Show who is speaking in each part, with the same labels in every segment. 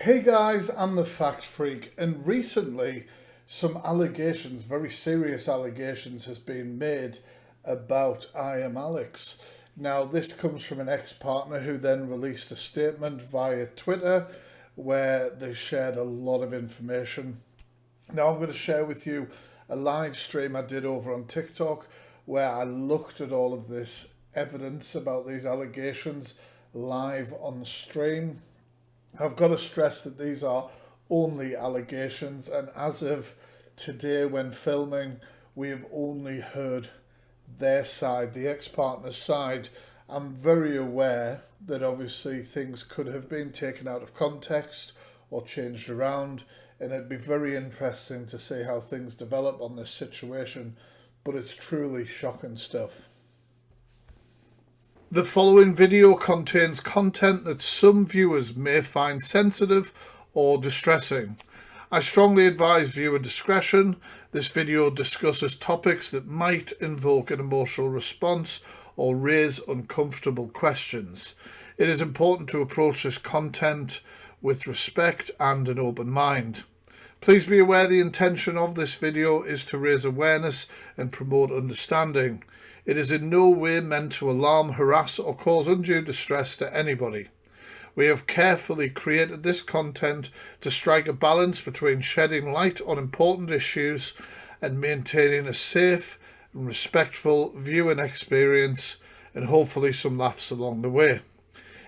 Speaker 1: Hey guys, I'm the Fact Freak, and recently some allegations, very serious allegations, has been made about Iamallexx. Now this comes from an ex-partner who then released a statement via Twitter where they shared a lot of information. Now I'm going to share with you a live stream I did over on TikTok where I looked at all of this evidence about these allegations live on the stream. I've got to stress that these are only allegations, and as of today when filming, we have only heard their side, the ex-partner's side. I'm very aware that obviously things could have been taken out of context or changed around, and it'd be very interesting to see how things develop on this situation, but it's truly shocking stuff. The following video contains content that some viewers may find sensitive or distressing. I strongly advise viewer discretion. This video discusses topics that might invoke an emotional response or raise uncomfortable questions. It is important to approach this content with respect and an open mind. Please be aware the intention of this video is to raise awareness and promote understanding. It is in no way meant to alarm, harass or cause undue distress to anybody. We have carefully created this content to strike a balance between shedding light on important issues and maintaining a safe and respectful viewing experience, and hopefully some laughs along the way.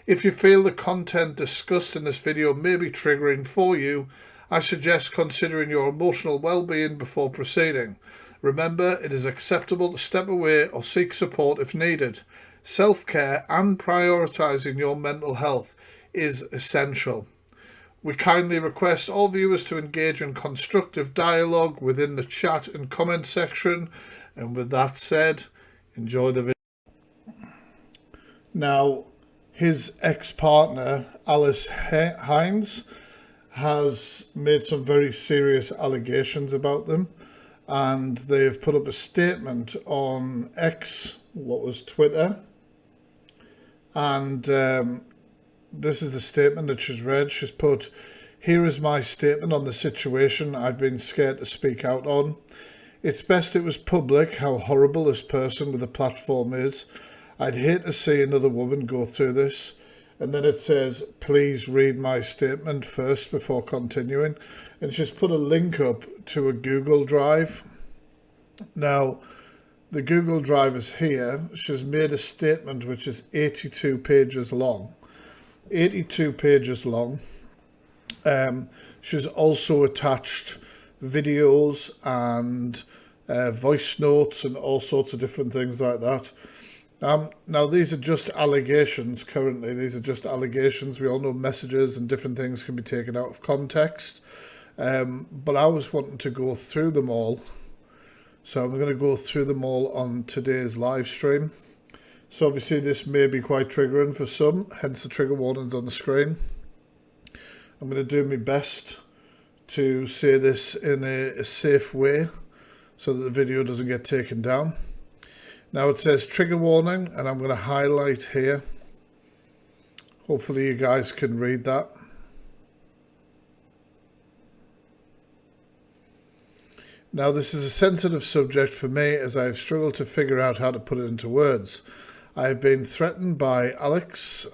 Speaker 1: If you feel the content discussed in this video may be triggering for you, I suggest considering your emotional well-being before proceeding. Remember, it is acceptable to step away or seek support if needed. Self-care and prioritising your mental health is essential. We kindly request all viewers to engage in constructive dialogue within the chat and comment section. And with that said, enjoy the video. Now, his ex-partner, Hez, has made some very serious allegations about them. And they've put up a statement on X, what was Twitter, and this is the statement that she's read. She's put, "Here is my statement on the situation I've been scared to speak out on. It's best it was public how horrible this person with a platform is. I'd hate to see another woman go through this." And then it says, "Please read my statement first before continuing." And she's put a link up to a Google Drive. Now, the Google Drive is here. She's made a statement which is 82 pages long. 82 pages long. She's also attached videos and voice notes and all sorts of different things like that. Now, these are just allegations currently. These are just allegations. We all know messages and different things can be taken out of context. But I was wanting to go through them all. So I'm going to go through them all on today's live stream. So obviously this may be quite triggering for some, hence the trigger warnings on the screen. I'm going to do my best to say this in a safe way so that the video doesn't get taken down. Now it says trigger warning, and I'm going to highlight here. Hopefully you guys can read that. Now this is a sensitive subject for me as I have struggled to figure out how to put it into words. I have been threatened by Iamallexx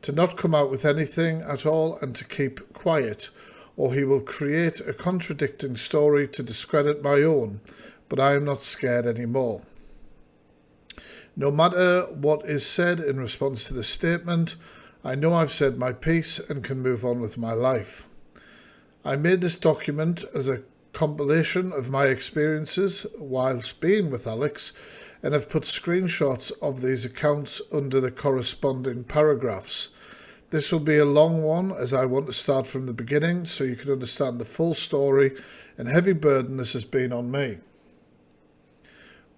Speaker 1: to not come out with anything at all and to keep quiet, or he will create a contradicting story to discredit my own, but I am not scared anymore. No matter what is said in response to this statement, I know I've said my piece and can move on with my life. I made this document as a compilation of my experiences whilst being with Alex, and have put screenshots of these accounts under the corresponding paragraphs. This will be a long one as I want to start from the beginning so you can understand the full story and heavy burden this has been on me.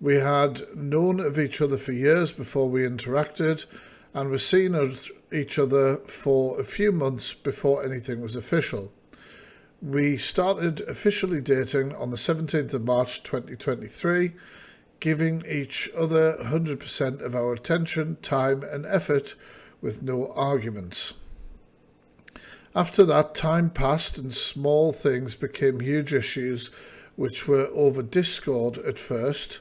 Speaker 1: We had known of each other for years before we interacted, and were seeing each other for a few months before anything was official. We started officially dating on the 17th of March 2023, giving each other 100% of our attention, time and effort with no arguments. After that, time passed and small things became huge issues, which were over Discord at first.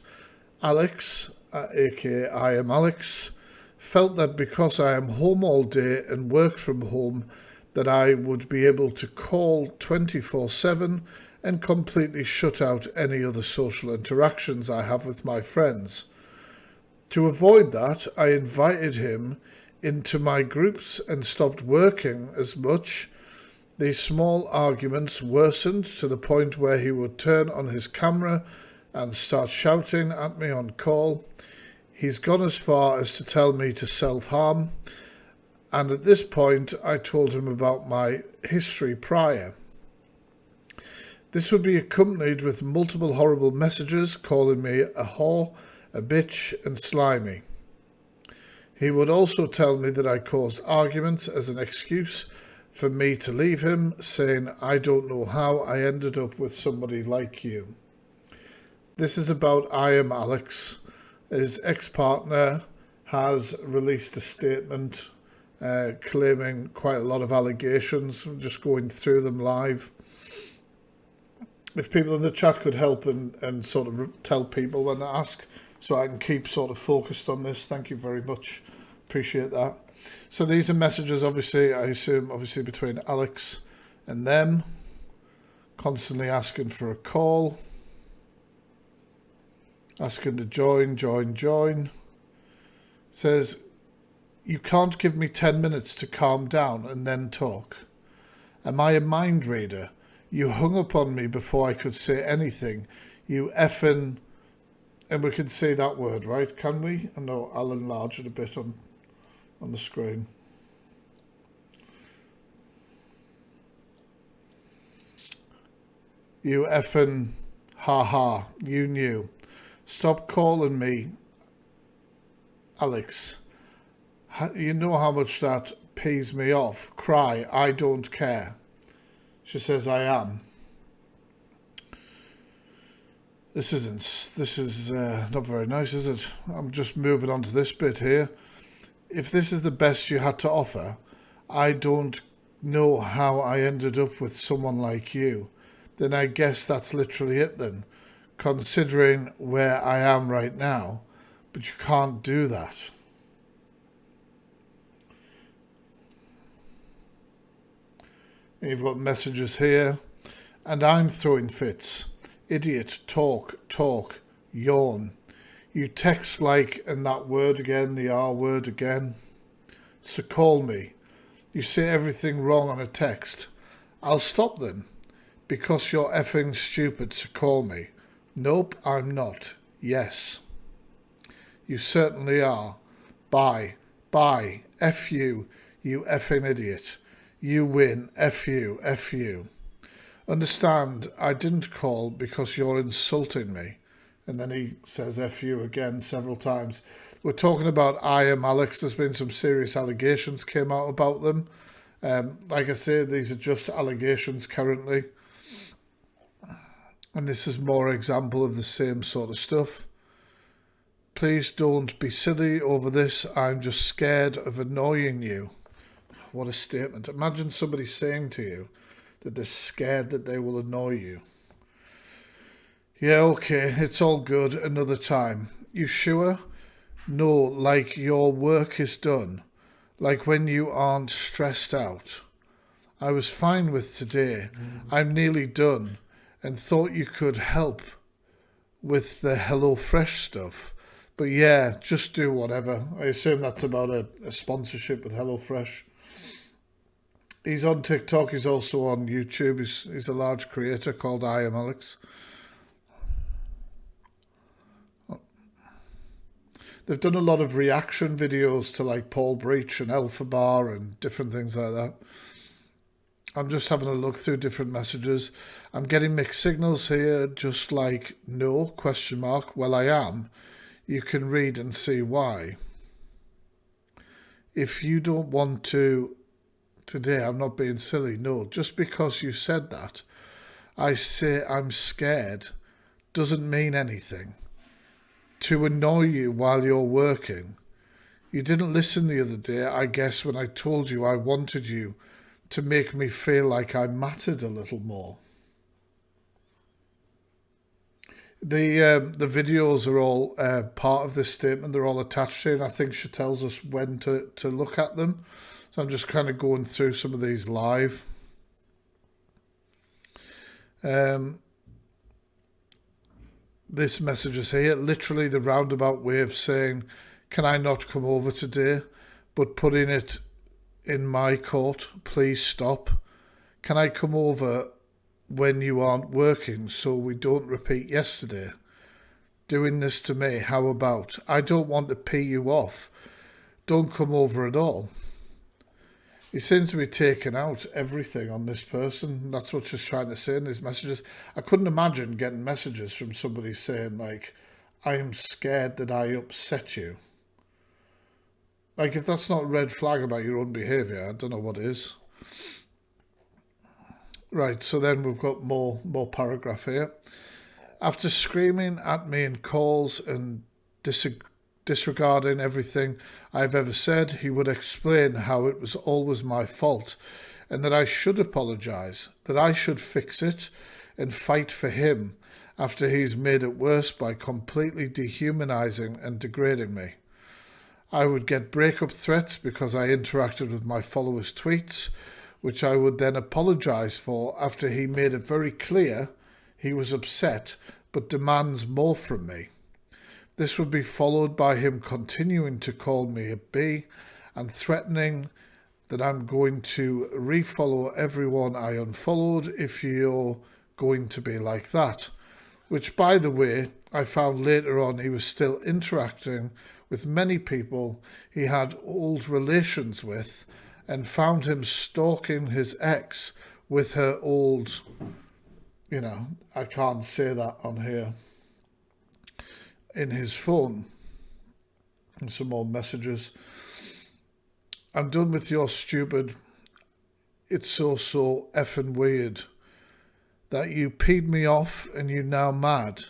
Speaker 1: Alex, aka Iamallexx, felt that because I am home all day and work from home, that I would be able to call 24/7 and completely shut out any other social interactions I have with my friends. To avoid that, I invited him into my groups and stopped working as much. These small arguments worsened to the point where he would turn on his camera and start shouting at me on call. He's gone as far as to tell me to self-harm, and at this point I told him about my history prior. This would be accompanied with multiple horrible messages calling me a whore, a bitch and slimy. He would also tell me that I caused arguments as an excuse for me to leave him, saying I don't know how I ended up with somebody like you. This is about Iamallexx. His ex-partner has released a statement claiming quite a lot of allegations. I'm just going through them live. If people in the chat could help and sort of tell people when they ask, so I can keep sort of focused on this. Thank you very much. Appreciate that. So these are messages, obviously, I assume, obviously between Alex and them, constantly asking for a call, asking to join. Says, you can't give me 10 minutes to calm down and then talk. Am I a mind reader? You hung up on me before I could say anything. You effing... And we can say that word, right? Can we? I know I'll enlarge it a bit on the screen. You effing ha. You knew. Stop calling me Alex. You know how much that pays me off. Cry. I don't care. She says I am. This is not very nice, is it? I'm just moving on to this bit here. If this is the best you had to offer, I don't know how I ended up with someone like you. Then I guess that's literally it then, considering where I am right now. But you can't do that. And you've got messages here. And I'm throwing fits. Idiot, talk, yawn. You text like, and that word again, the R word again. So call me. You say everything wrong on a text. I'll stop then. Because you're effing stupid, so call me. Nope, I'm not. Yes. You certainly are. Bye. F you effing idiot. You win. F you. Understand, I didn't call because you're insulting me. And then he says F you again several times. We're talking about Iamallexx. There's been some serious allegations came out about them. Like I say, these are just allegations currently. And this is more example of the same sort of stuff. Please don't be silly over this. I'm just scared of annoying you. What a statement. Imagine somebody saying to you that they're scared that they will annoy you. Yeah, okay, it's all good, another time. You sure? No, like your work is done. Like when you aren't stressed out. I was fine with today. I'm nearly done and thought you could help with the HelloFresh stuff. But yeah, just do whatever. I assume that's about a sponsorship with HelloFresh. He's on TikTok. He's also on YouTube. He's a large creator called Iamallexx. They've done a lot of reaction videos to like Paul Breach and Alpha Bar and different things like that. I'm just having a look through different messages. I'm getting mixed signals here, just like no, question mark. Well, I am. You can read and see why. If you don't want to today, I'm not being silly. No, just because you said that, I say I'm scared doesn't mean anything. To annoy you while you're working. You didn't listen the other day, I guess, when I told you I wanted you to make me feel like I mattered a little more. The videos are all part of this statement. They're all attached to it, and I think she tells us when to look at them. So I'm just kind of going through some of these live. This message is here, literally the roundabout way of saying, can I not come over today? But putting it in my court, please stop. Can I come over when you aren't working so we don't repeat yesterday? Doing this to me, how about? I don't want to pee you off. Don't come over at all. He seems to be taking out everything on this person. That's what she's trying to say in these messages. I couldn't imagine getting messages from somebody saying, like, I am scared that I upset you. Like, if that's not a red flag about your own behaviour, I don't know what is. Right, so then we've got more paragraph here. After screaming at me in calls and disregarding everything I've ever said, he would explain how it was always my fault and that I should apologise, that I should fix it and fight for him after he's made it worse by completely dehumanising and degrading me. I would get breakup threats because I interacted with my followers' tweets, which I would then apologise for after he made it very clear he was upset but demands more from me. This would be followed by him continuing to call me a B and threatening that I'm going to refollow everyone I unfollowed if you're going to be like that. Which, by the way, I found later on he was still interacting with many people he had old relations with and found him stalking his ex with her old, I can't say that on here, in his phone. And some more messages. I'm done with your stupid, it's so effing weird that you peed me off and you're now mad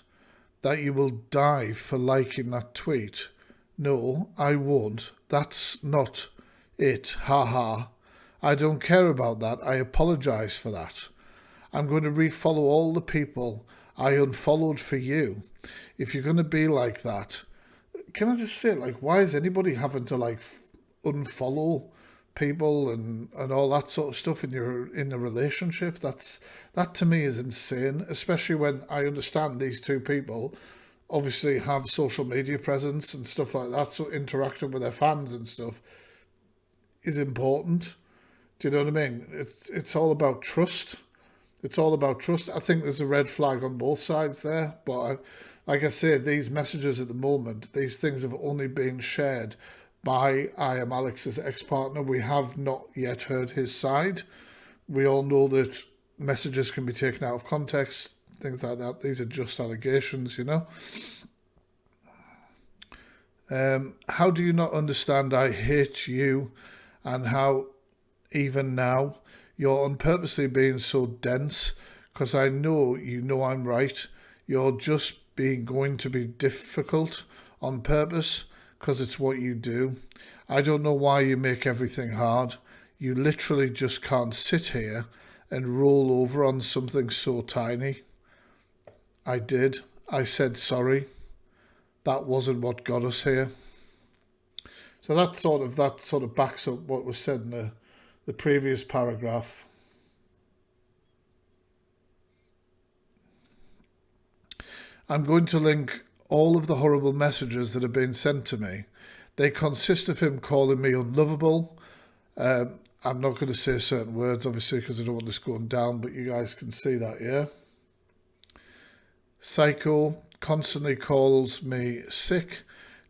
Speaker 1: that you will die for liking that tweet. No, I won't. That's not it. Ha. I don't care about that. I apologise for that. I'm going to refollow all the people I unfollowed for you. If you're going to be like that, can I just say, like, why is anybody having to, like, unfollow people and all that sort of stuff in a relationship? That to me is insane, especially when I understand these two people obviously have social media presence and stuff like that, so interacting with their fans and stuff is important. Do you know what I mean? It's all about trust. It's all about trust. I think there's a red flag on both sides there, but like I said, these messages at the moment, these things have only been shared by Iamallexx's ex-partner. We have not yet heard his side. We all know that messages can be taken out of context, things like that. These are just allegations, How do you not understand I hate you and how even now you're on purposely being so dense because I know you know I'm right. You're just going to be difficult on purpose because it's what you do. I don't know why you make everything hard. You literally just can't sit here and roll over on something so tiny. I did. I said sorry. That wasn't what got us here. So that sort of backs up what was said in the previous paragraph. I'm going to link all of the horrible messages that have been sent to me. They consist of him calling me unlovable. I'm not going to say certain words, obviously, because I don't want this going down, but you guys can see that, yeah? Psycho, constantly calls me sick,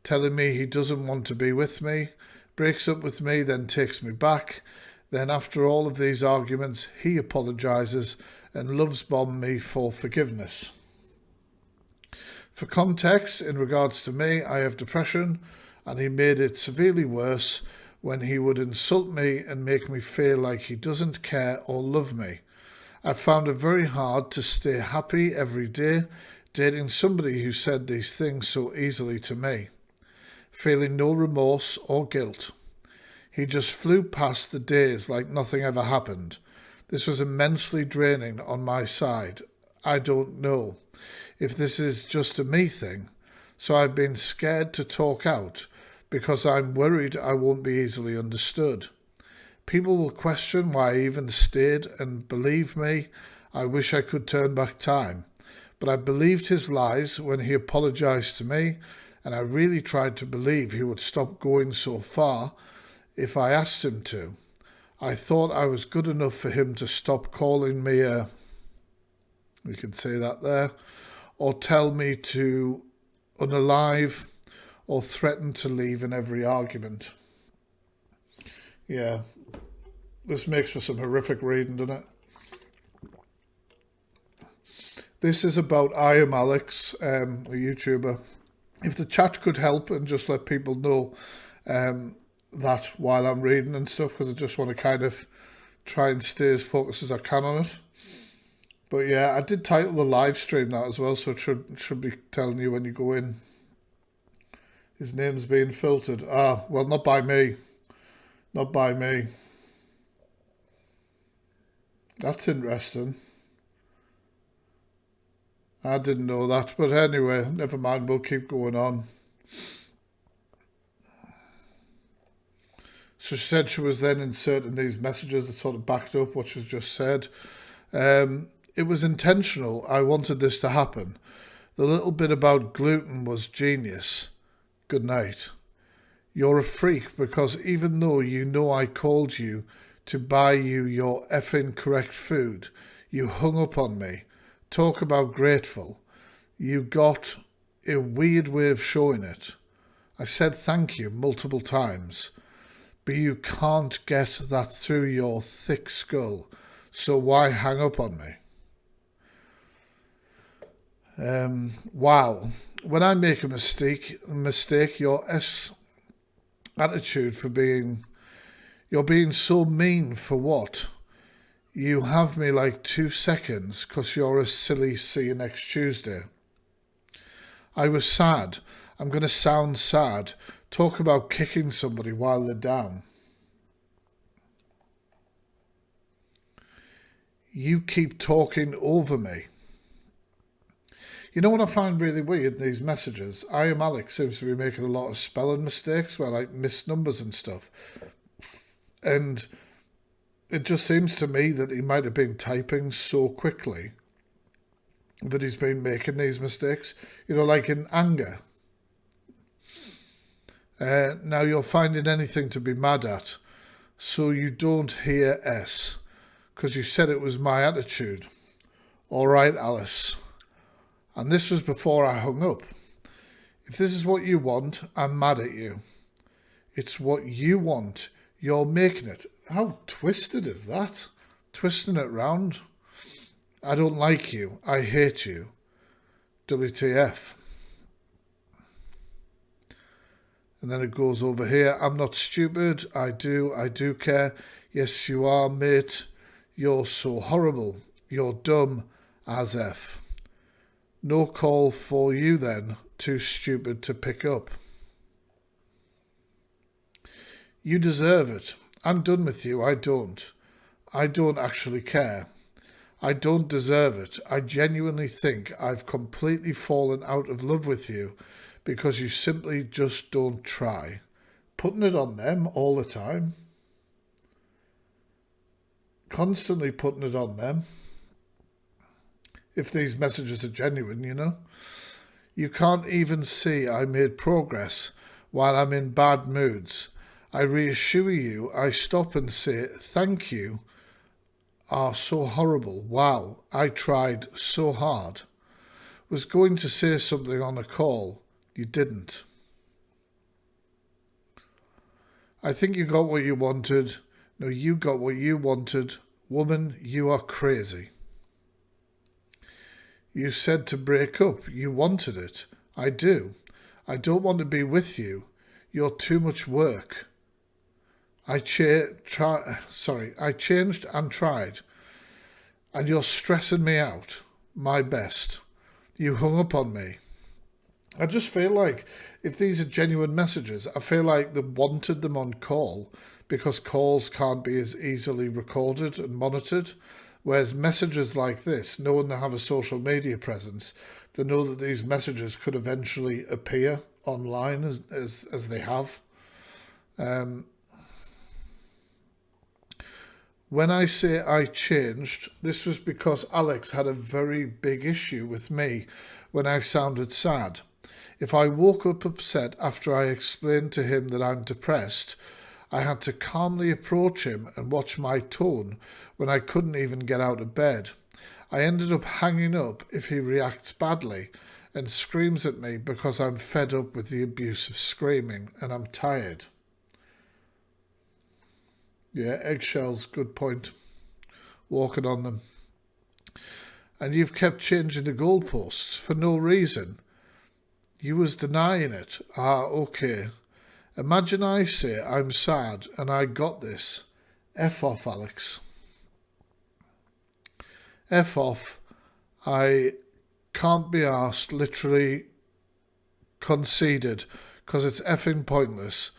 Speaker 1: telling me he doesn't want to be with me, breaks up with me, then takes me back. Then after all of these arguments, he apologises and loves bomb me for forgiveness. For context, in regards to me, I have depression, and he made it severely worse when he would insult me and make me feel like he doesn't care or love me. I found it very hard to stay happy every day, dating somebody who said these things so easily to me, feeling no remorse or guilt. He just flew past the days like nothing ever happened. This was immensely draining on my side. I don't know if this is just a me thing, so I've been scared to talk out because I'm worried I won't be easily understood. People will question why I even stayed, and believe me, I wish I could turn back time. But I believed his lies when he apologized to me, and I really tried to believe he would stop going so far if I asked him to. I thought I was good enough for him to stop calling me we can say that there, or tell me to unalive, or threaten to leave in every argument. Yeah, this makes for some horrific reading, doesn't it? This is about Iamallexx, a YouTuber. If the chat could help and just let people know that while I'm reading and stuff, because I just want to kind of try and stay as focused as I can on it. But yeah, I did title the live stream that as well, so it should be telling you when you go in. His name's being filtered. Ah, well, not by me. Not by me. That's interesting. I didn't know that, but anyway, never mind, we'll keep going on. So she said she was then inserting these messages that sort of backed up what she's just said. It was intentional. I wanted this to happen. The little bit about gluten was genius. Good night. You're a freak because even though you know I called you to buy you your effing correct food, you hung up on me. Talk about grateful. You got a weird way of showing it. I said thank you multiple times, but you can't get that through your thick skull, so why hang up on me? Wow. When I make a mistake, your attitude for you're being so mean for what? You have me like 2 seconds because you're a silly see you next Tuesday. I was sad. I'm going to sound sad. Talk about kicking somebody while they're down. You keep talking over me. You know what I find really weird, these messages? Iamallexx seems to be making a lot of spelling mistakes where like missed numbers and stuff. And it just seems to me that he might have been typing so quickly that he's been making these mistakes, you know, like in anger. Now you're finding anything to be mad at, so you don't hear S, because you said it was my attitude. All right, Alice. And this was before I hung up. If this is what you want, I'm mad at you. It's what you want. You're making it. How twisted is that? Twisting it round. I don't like you. I hate you. WTF. And then it goes over here. I'm not stupid. I do care. Yes, you are, mate. You're so horrible. You're dumb as F. No call for you then. Too stupid to pick up. You deserve it. I'm done with you. I don't actually care. I don't deserve it. I genuinely think I've completely fallen out of love with you because you simply just don't try. Putting it on them all the time. Constantly putting it on them. If these messages are genuine, you know. You can't even see I made progress while I'm in bad moods. I reassure you, I stop and say, thank you, are so horrible. Wow, I tried so hard. Was going to say something on a call. You didn't. I think you got what you wanted. No, you got what you wanted. Woman, you are crazy. You said to break up. You wanted it. I do. I don't want to be with you. You're too much work. I changed and tried. And you're stressing me out. My best. You hung up on me. I just feel like if these are genuine messages, I feel like they wanted them on call because calls can't be as easily recorded and monitored. Whereas messages like this, knowing they have a social media presence, they know that these messages could eventually appear online as they have. When I say I changed, this was because Alex had a very big issue with me when I sounded sad. If I woke up upset after I explained to him that I'm depressed, I had to calmly approach him and watch my tone when I couldn't even get out of bed. I ended up hanging up if he reacts badly and screams at me because I'm fed up with the abusive screaming and I'm tired. Yeah, eggshells, good point. Walking on them. And you've kept changing the goalposts for no reason. You was denying it. Ah, okay. Imagine I say I'm sad and I got this. F off, Alex. F off. I can't be arsed, literally conceded, because it's effing pointless,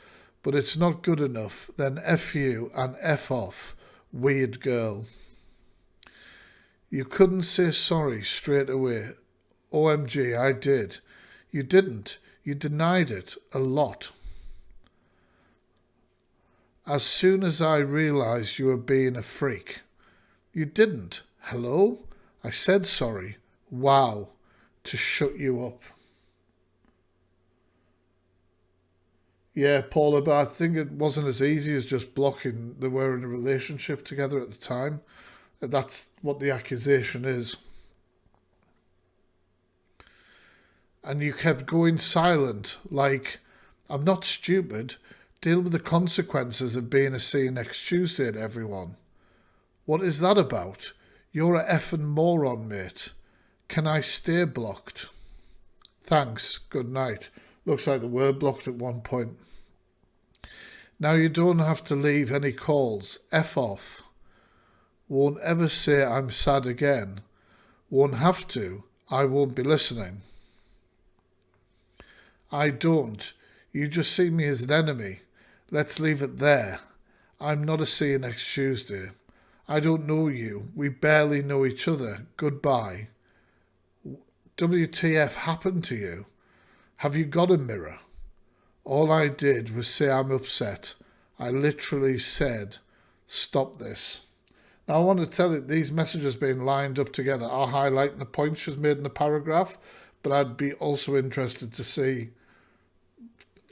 Speaker 1: but it's not good enough. Then F you and F off, weird girl. You couldn't say sorry straight away. OMG, I did. You didn't. You denied it a lot. As soon as I realised you were being a freak. You didn't. Hello? I said sorry. Wow. To shut you up. Yeah, Paula, but I think it wasn't as easy as just blocking. They were in a relationship together at the time. That's what the accusation is. And you kept going silent, like, I'm not stupid. Deal with the consequences of being a see you next Tuesday to everyone. What is that about? You're a effing moron, mate. Can I stay blocked? Thanks. Good night. Looks like they were blocked at one point. Now you don't have to leave any calls. F off. Won't ever say I'm sad again. Won't have to. I won't be listening. I don't. You just see me as an enemy. Let's leave it there. I'm not a see you next Tuesday. I don't know you. We barely know each other. Goodbye. WTF happened to you? Have you got a mirror? All I did was say I'm upset. I literally said, stop this. Now I want to tell you, these messages being lined up together are highlighting the points she's made in the paragraph, but I'd be also interested to see,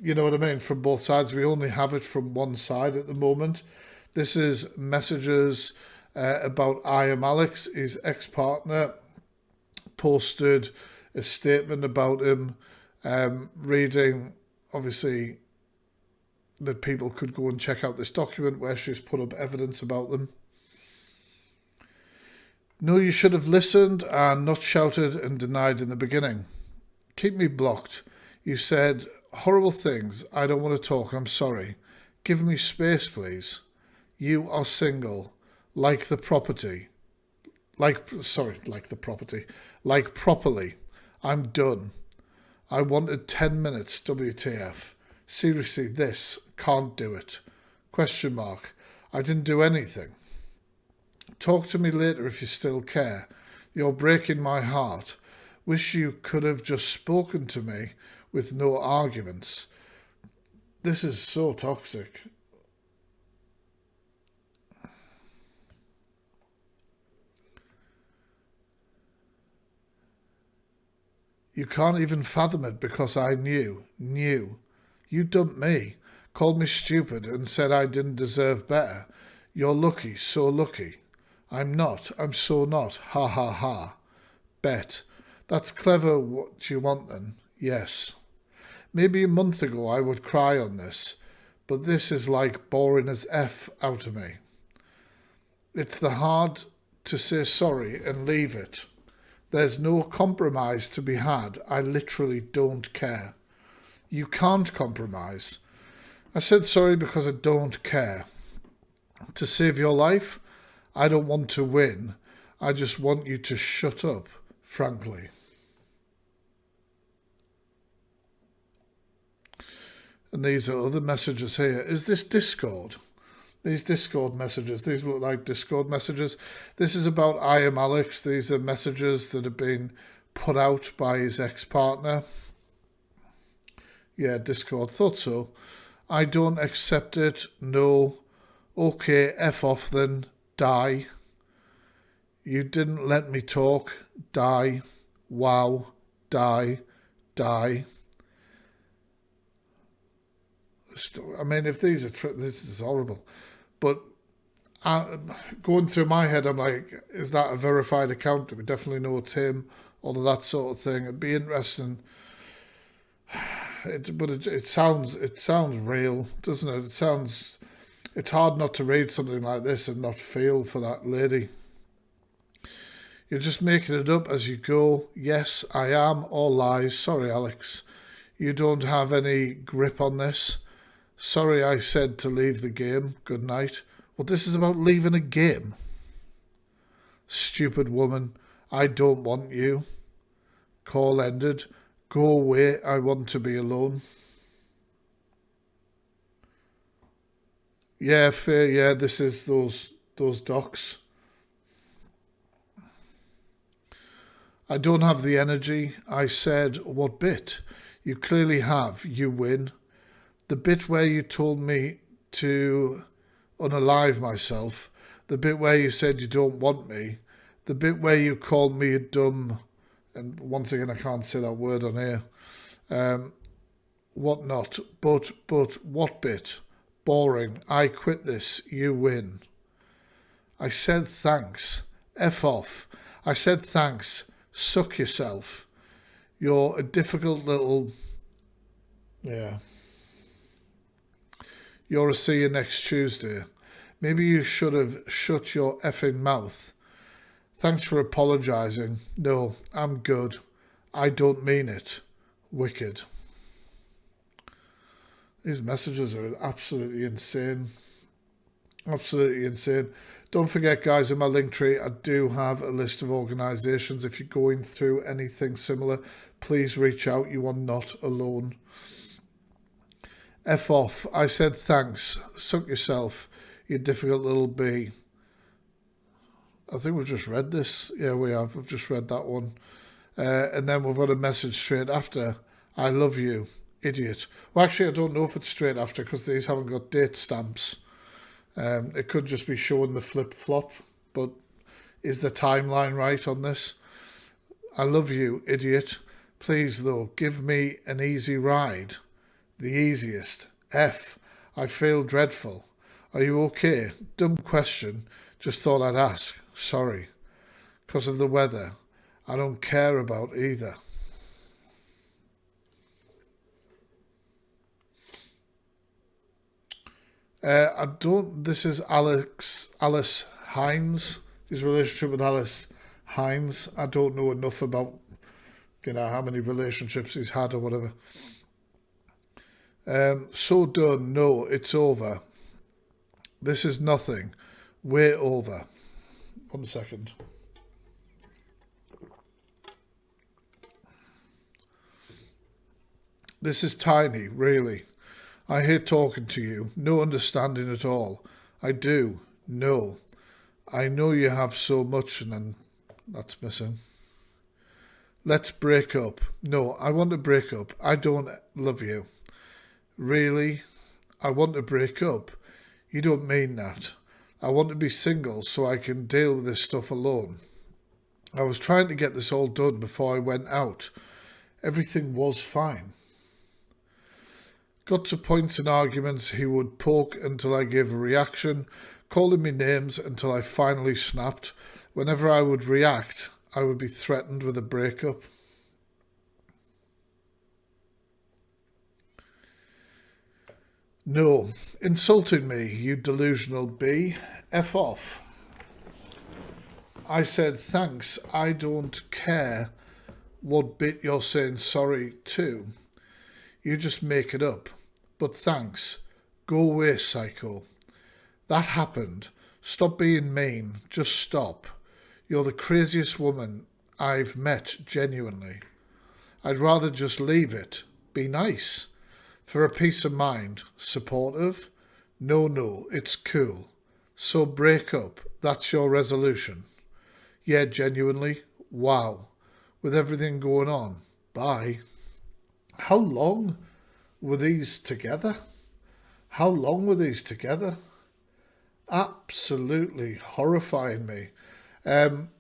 Speaker 1: you know what I mean, from both sides. We only have it from one side at the moment. This is messages about Iamallexx. His ex-partner posted a statement about him, reading, obviously, that people could go and check out this document where she's put up evidence about them. No, you should have listened and not shouted and denied in the beginning. Keep me blocked. You said horrible things. I don't want to talk. I'm sorry. Give me space, please. You are single. Like the property. Like properly. I'm done. I wanted 10 minutes, WTF. Seriously, this. Can't do it. Question mark. I didn't do anything. Talk to me later if you still care. You're breaking my heart. Wish you could have just spoken to me with no arguments. This is so toxic. You can't even fathom it because I knew. You dumped me, called me stupid and said I didn't deserve better. You're lucky, so lucky. I'm not, I'm so not, ha ha ha. Bet. That's clever what you want then, yes. Maybe a month ago I would cry on this, but this is like boring as F out of me. It's the hard to say sorry and leave it. There's no compromise to be had. I literally don't care. You can't compromise. I said sorry because I don't care. To save your life, I don't want to win. I just want you to shut up, frankly. And these are other messages here. Is this Discord? These Discord messages, these look like Discord messages. This is about Iamallexx. These are messages that have been put out by his ex-partner. Yeah, Discord, thought so. I don't accept it, no. Okay, F off then, die. You didn't let me talk, die. Wow, die, die. I mean, if these are this is horrible. But going through my head, I'm like, is that a verified account? Do we definitely know it's him? All of that sort of thing. It'd be interesting. It sounds real, doesn't it? It's hard not to read something like this and not feel for that lady. You're just making it up as you go. Yes, I am. All lies. Sorry, Alex. You don't have any grip on this. Sorry I said to leave the game. Good night. Well, this is about leaving a game. Stupid woman. I don't want you. Call ended. Go away. I want to be alone. Yeah, fair. Yeah, this is those docs. I don't have the energy. I said, what bit? You clearly have. You win. The bit where you told me to unalive myself. The bit where you said you don't want me. The bit where you called me a dumb... And once again, I can't say that word on here. What not? But, what bit? Boring. I quit this. You win. I said thanks. F off. I said thanks. Suck yourself. You're a difficult little... Yeah. You're a see you next Tuesday. Maybe you should have shut your effing mouth. Thanks for apologising. No, I'm good. I don't mean it. Wicked. These messages are absolutely insane. Absolutely insane. Don't forget, guys, in my link tree, I do have a list of organisations. If you're going through anything similar, please reach out. You are not alone. F off. I said thanks. Suck yourself, you difficult little bee. I think we've just read this. Yeah, we have. We've just read that one. And then we've got a message straight after. I love you, idiot. Well, actually, I don't know if it's straight after because these haven't got date stamps. It could just be showing the flip-flop. But is the timeline right on this? I love you, idiot. Please, though, give me an easy ride. The easiest. F. I feel dreadful. Are you okay? Dumb question. Just thought I'd ask. Sorry. 'Cause of the weather. I don't care about either. This is Alice Hines. His relationship with Alice Hines. I don't know enough about, how many relationships he's had or whatever. So done. No, it's over. This is nothing. Way over. 1 second. This is tiny, really. I hate talking to you. No understanding at all. I do. No. I know you have so much, and then that's missing. Let's break up. No, I want to break up. I don't love you. Really? I want to break up. You don't mean that. I want to be single so I can deal with this stuff alone. I was trying to get this all done before I went out. Everything was fine. Got to points and arguments he would poke until I gave a reaction, calling me names until I finally snapped. Whenever I would react, I would be threatened with a breakup. No, insulting me, you delusional bee. F off. I said, thanks, I don't care what bit you're saying sorry to. You just make it up. But thanks. Go away, psycho. That happened. Stop being mean. Just stop. You're the craziest woman I've met, genuinely. I'd rather just leave it. Be nice. For a peace of mind. Supportive? No, it's cool. So break up. That's your resolution. Yeah, genuinely. Wow. With everything going on. Bye. How long were these together? How long were these together? Absolutely horrifying me.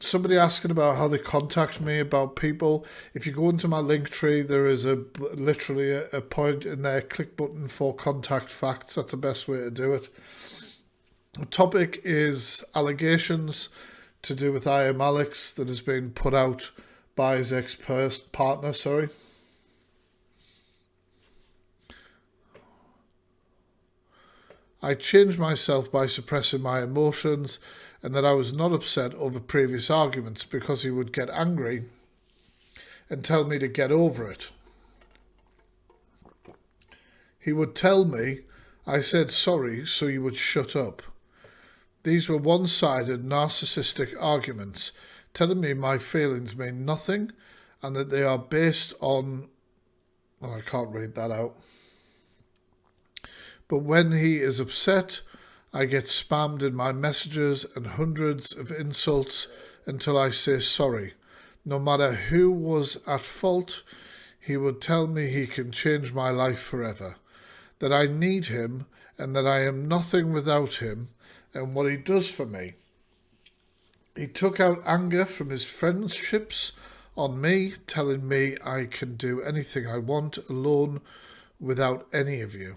Speaker 1: Somebody asking about how they contact me about people. If you go into my link tree, there is literally a point in there. Click button for contact facts. That's the best way to do it. The topic is allegations to do with Iamallexx that has been put out by his ex-partner. I changed myself by suppressing my emotions, and that I was not upset over previous arguments because he would get angry and tell me to get over it. He would tell me I said sorry so you would shut up. These were one-sided narcissistic arguments, telling me my feelings mean nothing and that they are based on... Oh, I can't read that out. But when he is upset, I get spammed in my messages and hundreds of insults until I say sorry. No matter who was at fault, he would tell me he can change my life forever, that I need him and that I am nothing without him and what he does for me. He took out anger from his friendships on me, telling me I can do anything I want alone without any of you.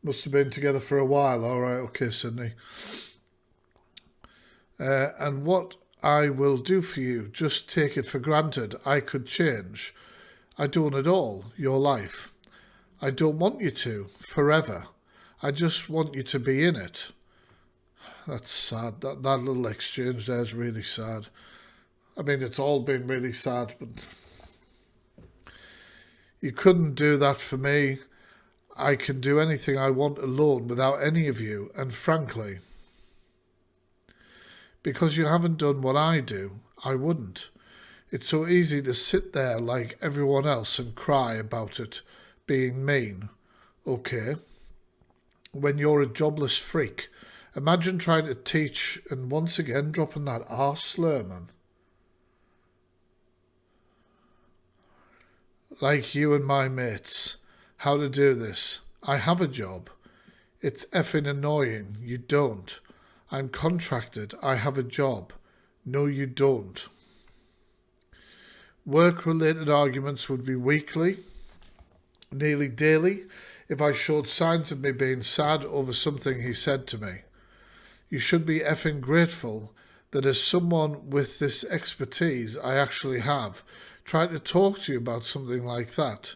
Speaker 1: Must have been together for a while. All right, okay, Sydney. And what I will do for you, just take it for granted I could change. I don't at all, your life. I don't want you to, forever. I just want you to be in it. That's sad. That little exchange there is really sad. I mean, it's all been really sad, but you couldn't do that for me. I can do anything I want alone without any of you, and frankly, because you haven't done what I do, I wouldn't. It's so easy to sit there like everyone else and cry about it being mean. Okay. When you're a jobless freak, imagine trying to teach and once again dropping that arse slur, man. Like you and my mates. How to do this. I have a job. It's effing annoying. You don't. I'm contracted. I have a job. No, you don't. Work-related arguments would be weekly, nearly daily, if I showed signs of me being sad over something he said to me. You should be effing grateful that as someone with this expertise I actually have, tried to talk to you about something like that.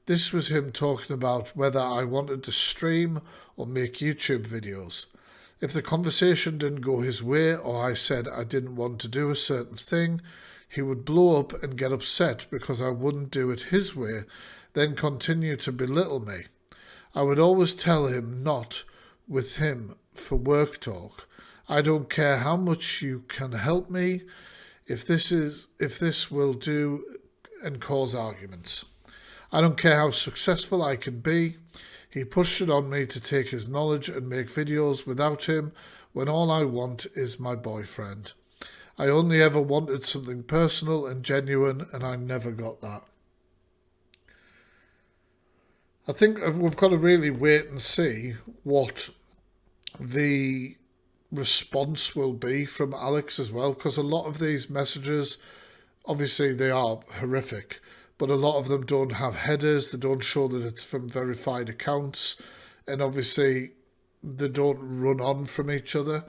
Speaker 1: This was him talking about whether I wanted to stream or make YouTube videos. If the conversation didn't go his way or I said I didn't want to do a certain thing, he would blow up and get upset because I wouldn't do it his way, then continue to belittle me. I would always tell him not with him for work talk. I don't care how much you can help me if this will do and cause arguments. I don't care how successful I can be. He pushed it on me to take his knowledge and make videos without him when all I want is my boyfriend. I only ever wanted something personal and genuine, and I never got that. I think we've got to really wait and see what the response will be from Alex as well, because a lot of these messages, obviously they are horrific, but a lot of them don't have headers, they don't show that it's from verified accounts, and obviously they don't run on from each other.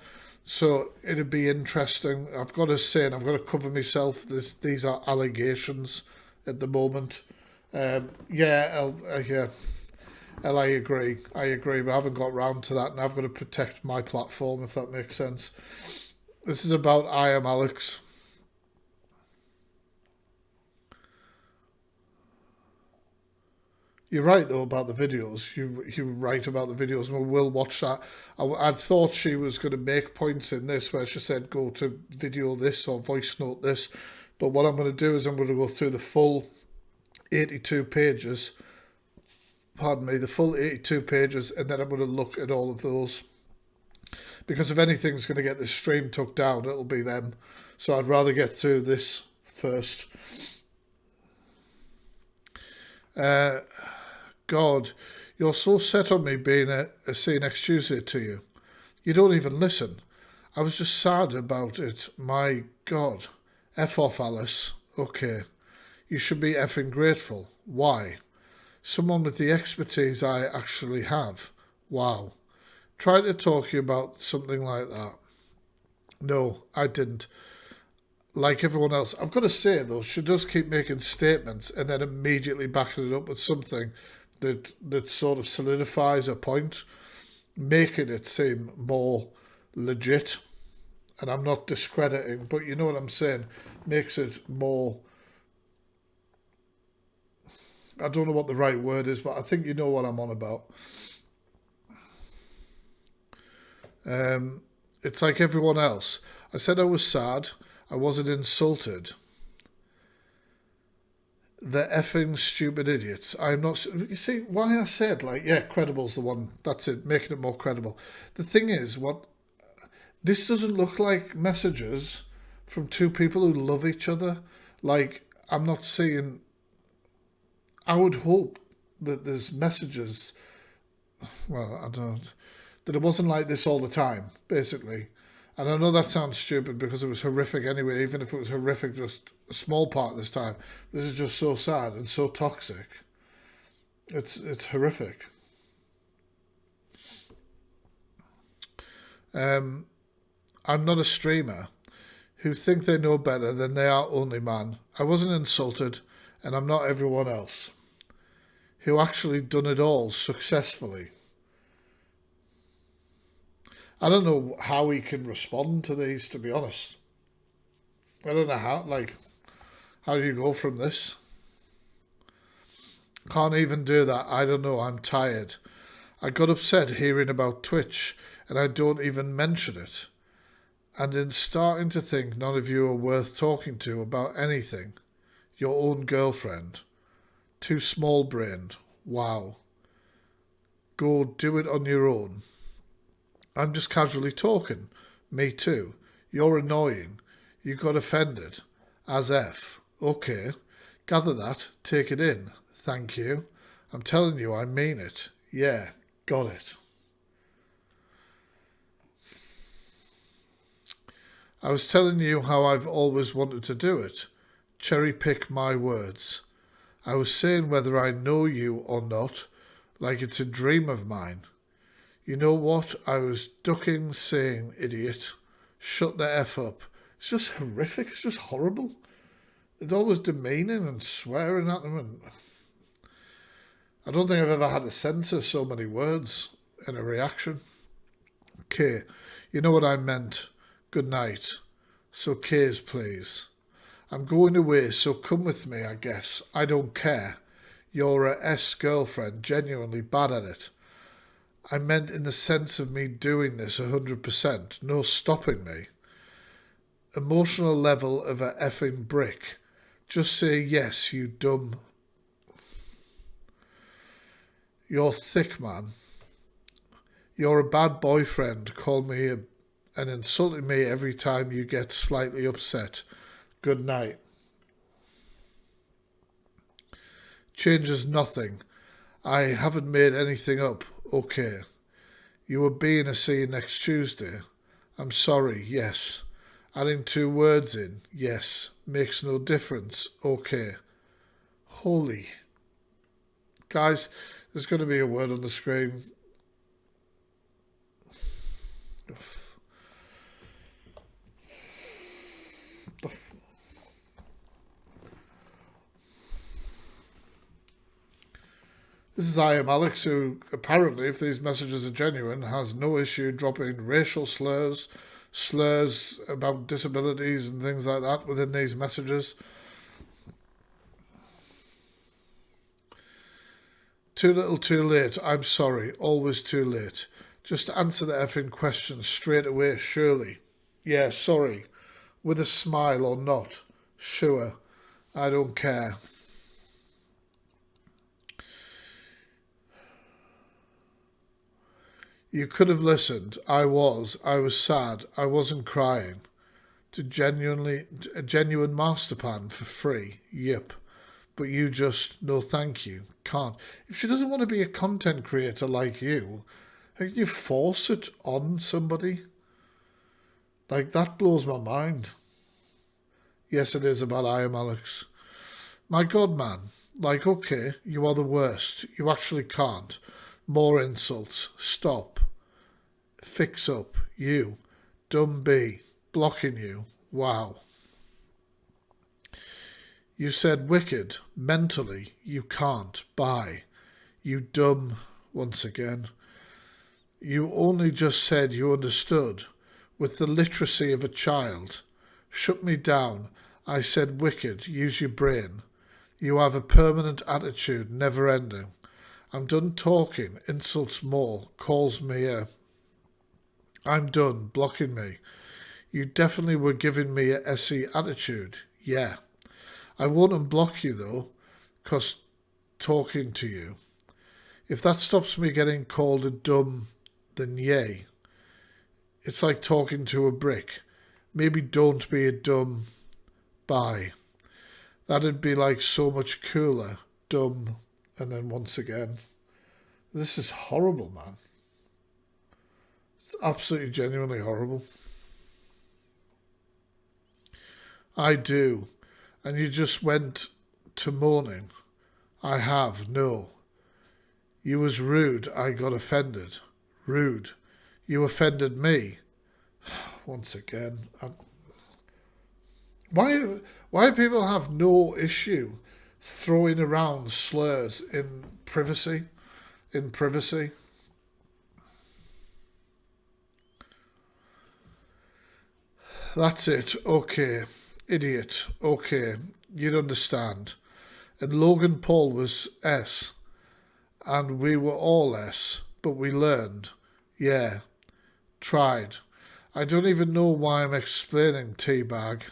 Speaker 1: So it'd be interesting. I've got to say, and I've got to cover myself, these are allegations at the moment. I agree, but I haven't got round to that, and I've got to protect my platform, if that makes sense. This is about Iamallexx. You're right, though, about the videos. You're right about the videos, and we will watch that. I'd thought she was going to make points in this where she said, go to video this or voice note this. But what I'm going to do is I'm going to go through the full 82 pages pardon me, the full 82 pages, and then I'm going to look at all of those. Because if anything's going to get this stream took down, it'll be them. So I'd rather get through this first. God, you're so set on me being see next Tuesday to you. You don't even listen. I was just sad about it. My God. F off, Alice. Okay. You should be effing grateful. Why? Someone with the expertise I actually have. Wow. Try to talk to you about something like that. No, I didn't. Like everyone else. I've got to say, though, she does keep making statements and then immediately backing it up with something that sort of solidifies a point, making it seem more legit. And I'm not discrediting, but you know what I'm saying. Makes it more... I don't know what the right word is, but I think you know what I'm on about. It's like everyone else. I said I was sad. I wasn't insulted. The effing stupid idiots. I'm not... You see, why I said, like, yeah, credible's the one. That's it, making it more credible. The thing is, this doesn't look like messages from two people who love each other. Like, I'm not seeing... I would hope that there's messages... Well, I don't... That it wasn't like this all the time, basically. And I know that sounds stupid because it was horrific anyway, even if it was horrific just a small part this time. This is just so sad and so toxic. It's horrific. I'm not a streamer who think they know better than they are only man. I wasn't insulted, and I'm not everyone else who actually done it all successfully. I don't know how he can respond to these, to be honest. I don't know how do you go from this? Can't even do that. I don't know. I'm tired. I got upset hearing about Twitch, and I don't even mention it. And in starting to think none of you are worth talking to about anything. Your own girlfriend. Too small-brained. Wow. Go do it on your own. I'm just casually talking. Me too. You're annoying. You got offended. As F. Okay. Gather that. Take it in. Thank you. I'm telling you, I mean it. Yeah. Got it. I was telling you how I've always wanted to do it. Cherry pick my words. I was saying whether I know you or not, like it's a dream of mine. You know what? I was ducking, saying, idiot. Shut the F up. It's just horrific. It's just horrible. It's always demeaning and swearing at them. And I don't think I've ever had to censor so many words in a reaction. K, you know what I meant. Good night. So K's, please. I'm going away, so come with me, I guess. I don't care. You're a S-girlfriend, genuinely bad at it. I meant in the sense of me doing this 100%, no stopping me. Emotional level of a effing brick. Just say yes, you dumb. You're thick, man. You're a bad boyfriend. Call me and insulting me every time you get slightly upset. Good night. Changes nothing. I haven't made anything up. Okay. You were being a see you next Tuesday. I'm sorry, yes. Adding 2 words in, yes. Makes no difference. Okay. Holy. Guys, there's going to be a word on the screen. This is Iamallexx, who apparently, if these messages are genuine, has no issue dropping racial slurs about disabilities and things like that within these messages. Too little, too late. I'm sorry. Always too late. Just answer the effing question straight away, surely. Yeah, sorry. With a smile or not. Sure. I don't care. You could have listened. I was sad. I wasn't crying. A genuine masterplan for free. Yep. But you just, no thank you. Can't. If she doesn't want to be a content creator like you, how can you force it on somebody? Like, that blows my mind. Yes, it is about Iamallexx. My God, man. Like, okay, you are the worst. You actually can't. More insults. Stop. Fix up. You. Dumb B. Blocking you. Wow. You said wicked. Mentally. You can't. Bye. You dumb. Once again. You only just said you understood. With the literacy of a child. Shut me down. I said wicked. Use your brain. You have a permanent attitude, never ending. I'm done talking. Insults more. Calls me a... I'm done. Blocking me. You definitely were giving me a SE attitude. Yeah. I won't unblock you though, 'cause talking to you. If that stops me getting called a dumb, then yay. It's like talking to a brick. Maybe don't be a dumb... Bye. That'd be like so much cooler. Dumb. And then once again. This is horrible, man. It's absolutely genuinely horrible. I do. And you just went to mourning. I have, no. You was rude, I got offended. Rude. You offended me. Once again. Why people have no issue throwing around slurs in privacy? In privacy? That's it. Okay. Idiot. Okay. You'd understand. And Logan Paul was S. And we were all S. But we learned. Yeah. Tried. I don't even know why I'm explaining, teabag.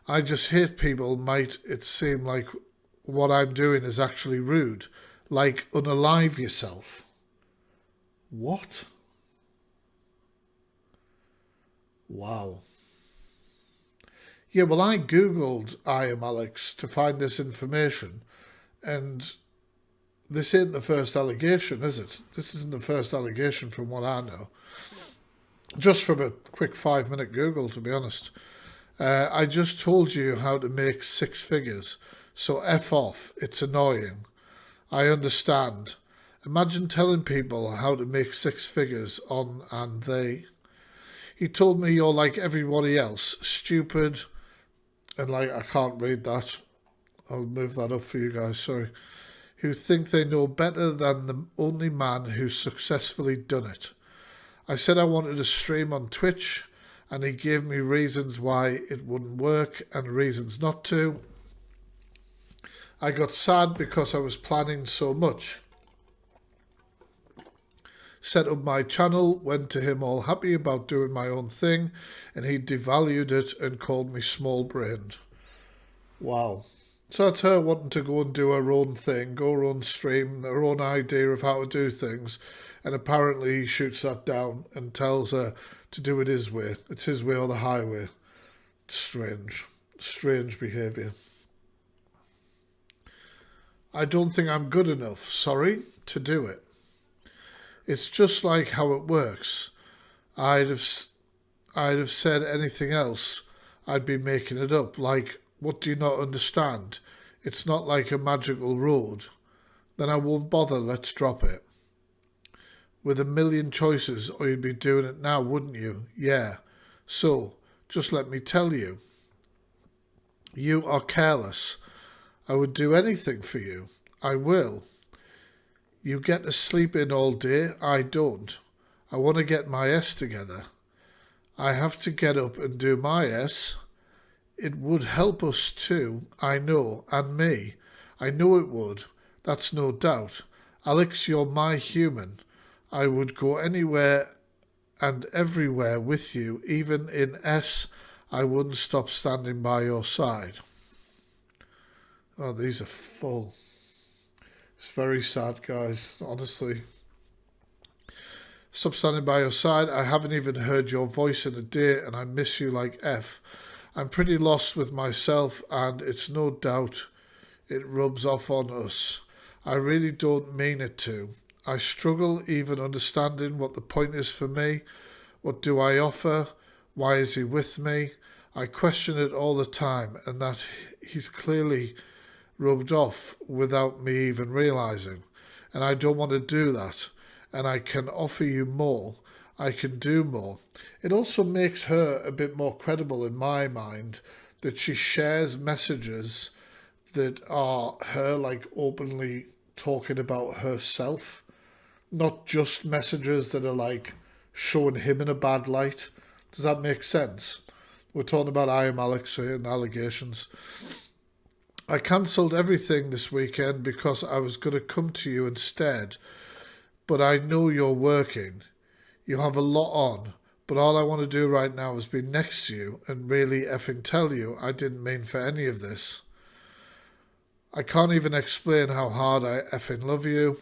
Speaker 1: I just hate people might it seem like what I'm doing is actually rude. Like unalive yourself. What? Wow. Yeah, well, I googled Iamallexx to find this information, and this ain't the first allegation, is it? This isn't the first allegation from what I know. Just from a quick 5-minute Google, to be honest. I just told you how to make 6 figures, so F off, it's annoying. I understand. Imagine telling people how to make 6 figures on and they... He told me you're like everybody else, stupid, and like, I can't read that. I'll move that up for you guys, sorry. Who think they know better than the only man who's successfully done it. I said I wanted to stream on Twitch, and he gave me reasons why it wouldn't work and reasons not to. I got sad because I was planning so much. Set up my channel, went to him all happy about doing my own thing, and he devalued it and called me small-brained. Wow. So that's her wanting to go and do her own thing, go her own stream, her own idea of how to do things, and apparently he shoots that down and tells her to do it his way. It's his way or the highway. Strange. Strange behaviour. I don't think I'm good enough, sorry, to do it. It's just like how it works. I'd have said anything else. I'd be making it up. Like, what do you not understand? It's not like a magical road. Then I won't bother, let's drop it. With a million choices, or you'd be doing it now, wouldn't you? Yeah. So, just let me tell you. You are careless. I would do anything for you. I will. You get to sleep in all day. I don't. I want to get my S together. I have to get up and do my S. It would help us too, I know, and me. I know it would. That's no doubt. Alex, you're my human. I would go anywhere and everywhere with you, even in S. I wouldn't stop standing by your side. Oh, these are full. It's very sad, guys, honestly. Stop standing by your side. I haven't even heard your voice in a day and I miss you like F. I'm pretty lost with myself and it's no doubt it rubs off on us. I really don't mean it to. I struggle even understanding what the point is for me. What do I offer? Why is he with me? I question it all the time and that he's clearly rubbed off without me even realising. And I don't want to do that. And I can offer you more. I can do more. It also makes her a bit more credible in my mind that she shares messages that are her like openly talking about herself, not just messages that are like showing him in a bad light. Does that make sense? We're talking about Iamallexx and allegations. I cancelled everything this weekend because I was going to come to you instead, but I know you're working. You have a lot on, but all I want to do right now is be next to you and really effing tell you I didn't mean for any of this. I can't even explain how hard I effing love you.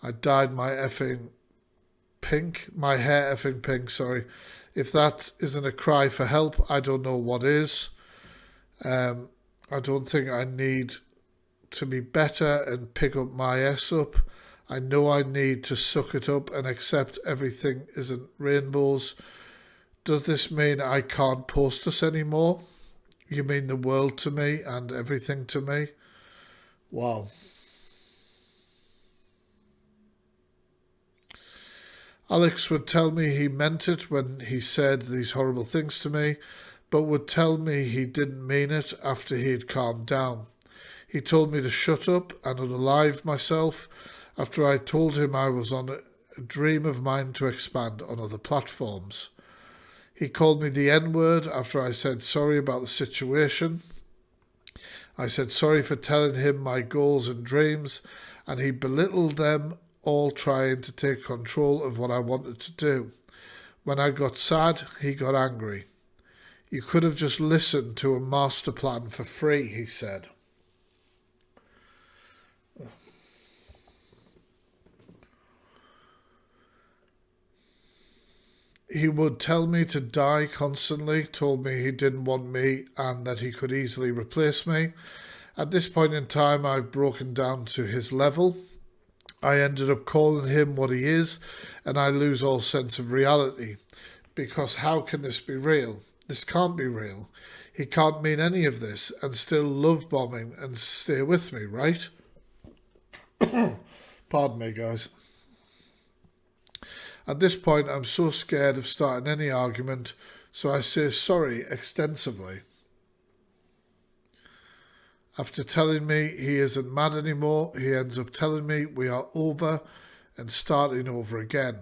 Speaker 1: I dyed my hair effing pink, sorry. If that isn't a cry for help, I don't know what is. I don't think I need to be better and pick up my S up. I know I need to suck it up and accept everything isn't rainbows. Does this mean I can't post us anymore? You mean the world to me and everything to me? Wow. Alex would tell me he meant it when he said these horrible things to me, but would tell me he didn't mean it after he had calmed down. He told me to shut up and unalive myself after I told him I was on a dream of mine to expand on other platforms. He called me the N-word after I said sorry about the situation. I said sorry for telling him my goals and dreams, and he belittled them, all trying to take control of what I wanted to do. When I got sad, he got angry. You could have just listened to a master plan for free, he said. He would tell me to die constantly, told me he didn't want me and that he could easily replace me. At this point in time, I've broken down to his level. I ended up calling him what he is, and I lose all sense of reality. Because how can this be real? This can't be real. He can't mean any of this and still love bombing and stay with me, right? Pardon me, guys. At this point, I'm so scared of starting any argument, so I say sorry extensively. After telling me he isn't mad anymore, he ends up telling me we are over and starting over again.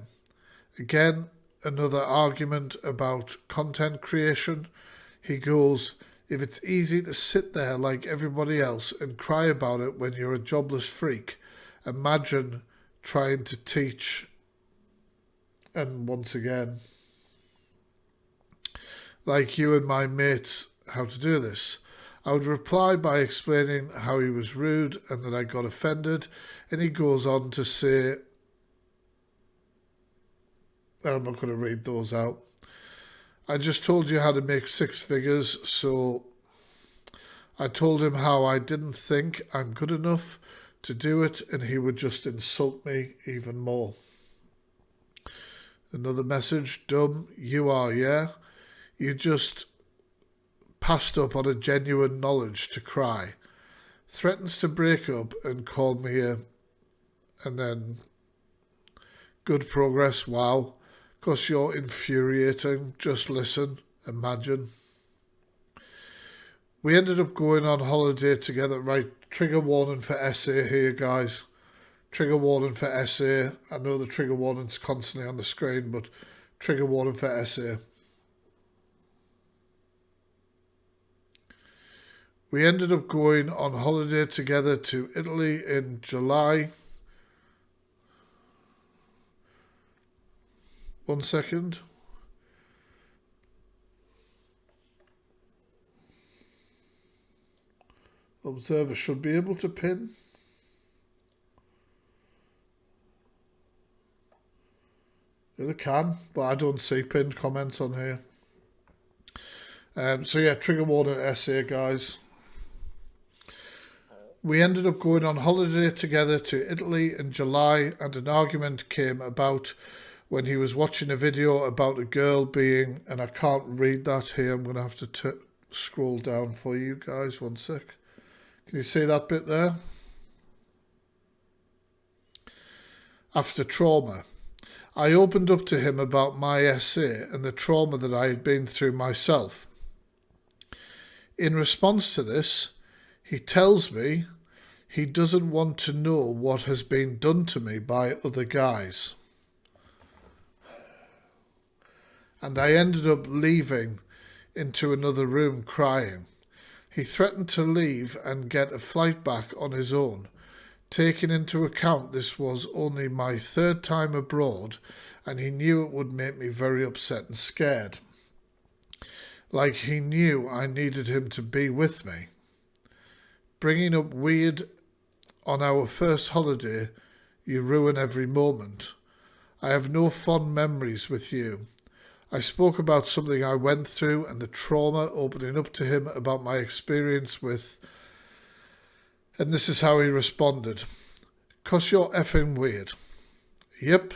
Speaker 1: Again, another argument about content creation. He goes, if it's easy to sit there like everybody else and cry about it when you're a jobless freak, imagine trying to teach. And once again, like you and my mates, how to do this. I would reply by explaining how he was rude and that I got offended, and he goes on to say, I'm not going to read those out. I just told you how to make 6 figures, so I told him how I didn't think I'm good enough to do it, and he would just insult me even more. Another message, dumb, you are, yeah? You just passed up on a genuine knowledge to cry. Threatens to break up and called me and then good progress, wow. 'Cause you're infuriating, just listen, imagine. We ended up going on holiday together, right, trigger warning for essay here, guys. Trigger warning for essay. I know the trigger warning's constantly on the screen, but trigger warning for essay. We ended up going on holiday together to Italy in July. One second. Observer should be able to pin. Yeah, they can, but I don't see pinned comments on here. So yeah, trigger warning essay, guys. We ended up going on holiday together to Italy in July, and an argument came about when he was watching a video about a girl being, and I can't read that here, I'm going to have to scroll down for you guys, one sec. Can you see that bit there? After trauma. I opened up to him about my essay and the trauma that I had been through myself. In response to this, he tells me he doesn't want to know what has been done to me by other guys. And I ended up leaving into another room crying. He threatened to leave and get a flight back on his own. Taking into account this was only my 3rd time abroad, and he knew it would make me very upset and scared. Like he knew I needed him to be with me. Bringing up weird on our first holiday, you ruin every moment. I have no fond memories with you. I spoke about something I went through and the trauma, opening up to him about my experience with, and this is how he responded. 'Cause you're effing weird. Yep,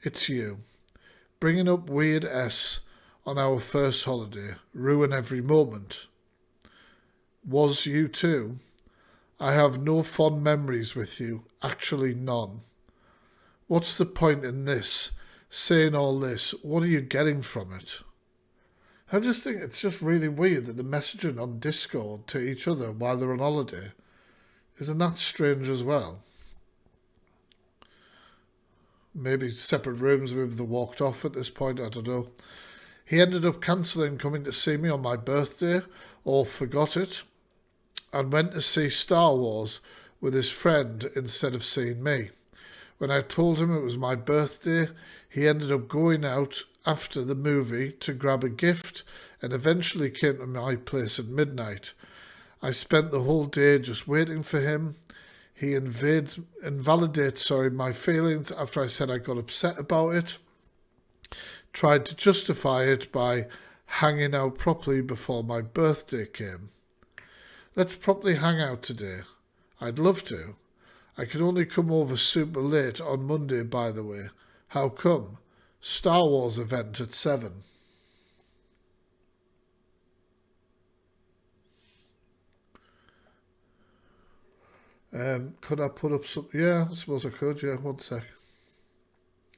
Speaker 1: it's you. Bringing up weird S on our first holiday, ruin every moment. Was you too? I have no fond memories with you, actually none. What's the point in this? Saying all this, what are you getting from it? I just think it's just really weird that they're messaging on Discord to each other while they're on holiday. Isn't that strange as well? Maybe separate rooms, maybe they walked off at this point, I don't know. He ended up cancelling coming to see me on my birthday, or forgot it, and went to see Star Wars with his friend instead of seeing me. When I told him it was my birthday, he ended up going out after the movie to grab a gift and eventually came to my place at midnight. I spent the whole day just waiting for him. He invalidates my feelings after I said I got upset about it. Tried to justify it by hanging out properly before my birthday came. Let's properly hang out today. I'd love to. I could only come over super late on Monday, by the way. How come? Star Wars event at 7. Could I put up some? Yeah, I suppose I could. Yeah, one sec.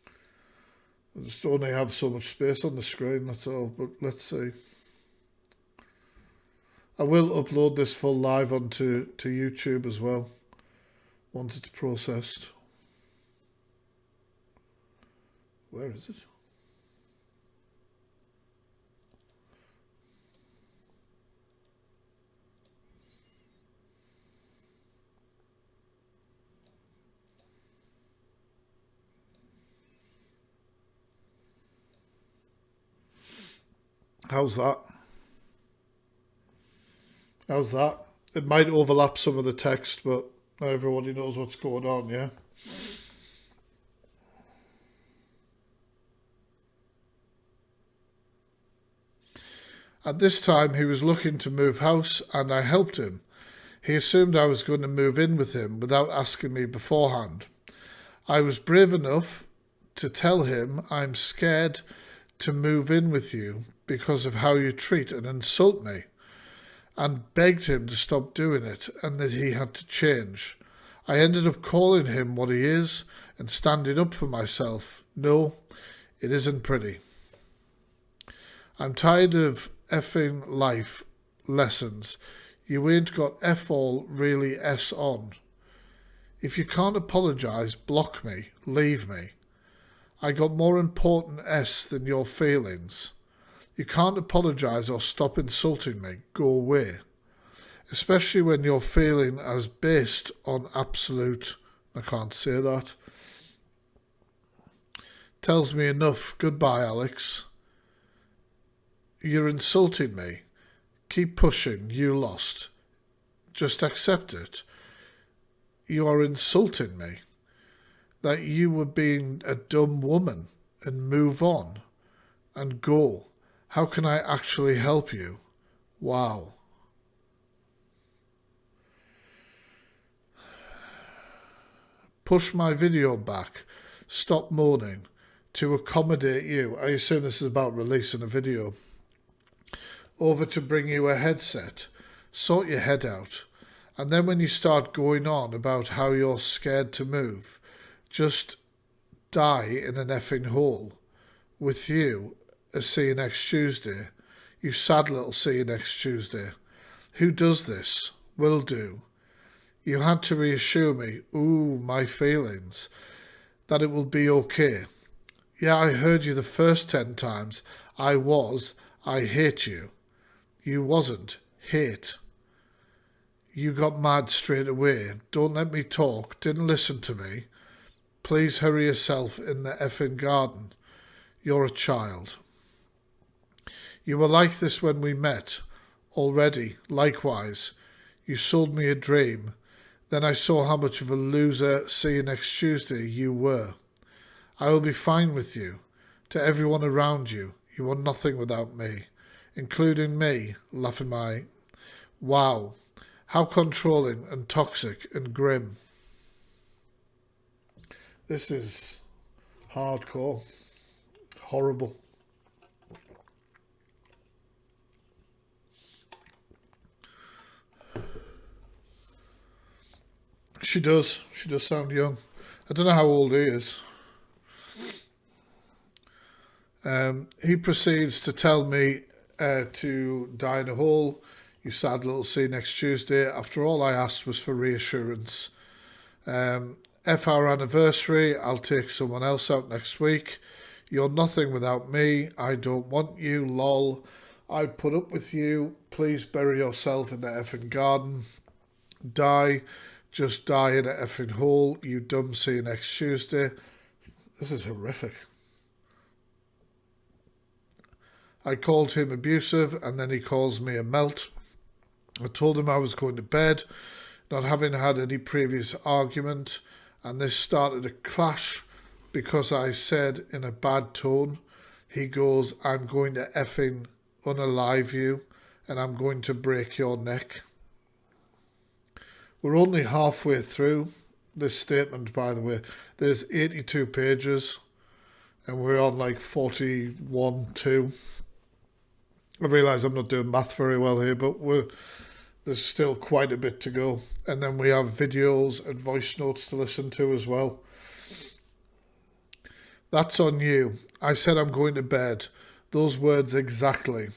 Speaker 1: I just only have so much space on the screen, that's all. But let's see. I will upload this full live onto YouTube as well, once it's processed. Where is it? How's that? How's that? It might overlap some of the text, but everybody knows what's going on, yeah? At this time, he was looking to move house, and I helped him. He assumed I was going to move in with him without asking me beforehand. I was brave enough to tell him I'm scared to move in with you because of how you treat and insult me, and begged him to stop doing it and that he had to change. I ended up calling him what he is and standing up for myself. No, it isn't pretty. I'm tired of effing life lessons. You ain't got F all really S on. If you can't apologise, block me, leave me. I got more important S than your feelings. You can't apologise or stop insulting me. Go away. Especially when you're feeling as based on absolute, I can't say that. Tells me enough. Goodbye, Alex. You're insulting me. Keep pushing. You lost. Just accept it. You are insulting me. That you were being a dumb woman. and move on and go. How can I actually help you? Wow. Push my video back. Stop moaning. To accommodate you. I assume this is about releasing a video. Over to bring you a headset. Sort your head out. And then when you start going on about how you're scared to move, just die in an effing hole. With you, see you next Tuesday. You sad little see you next Tuesday. Who does this? Will do. You had to reassure me, my feelings, that it will be okay. Yeah, I heard you the first 10 times. I hate you. You wasn't. Hate. You got mad straight away. Don't let me talk. Didn't listen to me. Please hurry yourself in the effing garden. You're a child. You were like this when we met. Already, likewise. You sold me a dream. Then I saw how much of a loser, see you next Tuesday, you were. I will be fine with you. To everyone around you, you are nothing without me. Including me, laughing my... Wow. How controlling and toxic and grim. This is hardcore. Horrible. She does sound young. I don't know how old he is. He proceeds to tell me to die in a hole. You sad little see next Tuesday. After all I asked was for reassurance. F our anniversary. I'll take someone else out next week. You're nothing without me. I don't want you. Lol. I'd put up with you. Please bury yourself in the effing garden. Die. Just die in a effing hole. You dumb see you next Tuesday. This is horrific. I called him abusive and then he calls me a melt. I told him I was going to bed, not having had any previous argument, and this started a clash because I said in a bad tone, he goes, I'm going to effing unalive you and I'm going to break your neck. We're only halfway through this statement, by the way. There's 82 pages and we're on like 41-2. I realise I'm not doing math very well here, but there's still quite a bit to go. And then we have videos and voice notes to listen to as well. That's on you. I said I'm going to bed. Those words exactly.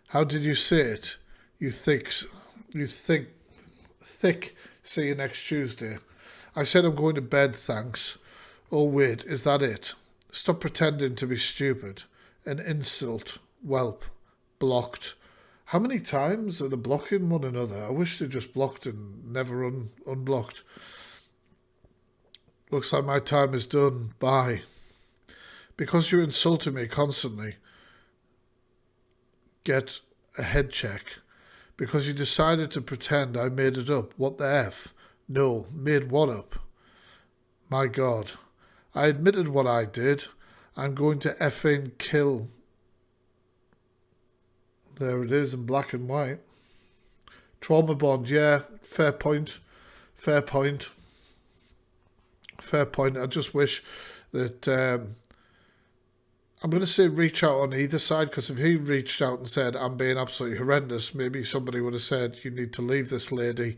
Speaker 1: How did you say it? You thick. See you next Tuesday. I said I'm going to bed, thanks. Oh wait, is that it? Stop pretending to be stupid. An insult. Whelp. Blocked. How many times are they blocking one another? I wish they just blocked and never unblocked. Looks like my time is done. Bye. Because you're insulting me constantly. Get a head check. Because you decided to pretend I made it up. What the F? No, made what up? My God. I admitted what I did. I'm going to effing kill. There it is in black and white. Trauma bond, yeah. Fair point. Fair point. Fair point. I just wish that... I'm going to say reach out on either side, because if he reached out and said, I'm being absolutely horrendous, maybe somebody would have said, you need to leave this lady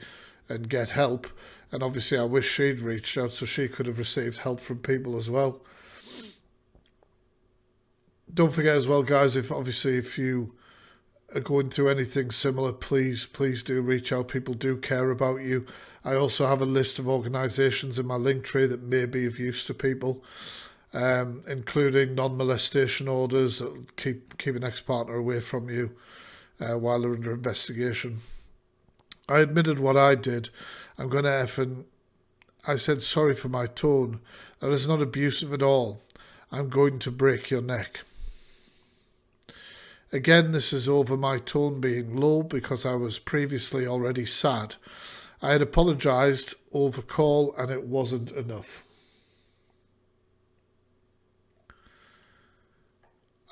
Speaker 1: and get help. And obviously I wish she'd reached out so she could have received help from people as well. Don't forget as well, guys, if you are going through anything similar, please do reach out. People do care about you. I also have a list of organisations in my link tree that may be of use to people. Including non-molestation orders that keep an ex-partner away from you while they're under investigation. I admitted what I did. I'm going to effing... I said sorry for my tone. That is not abusive at all. I'm going to break your neck. Again, this is over my tone being low because I was previously already sad. I had apologised over call and it wasn't enough.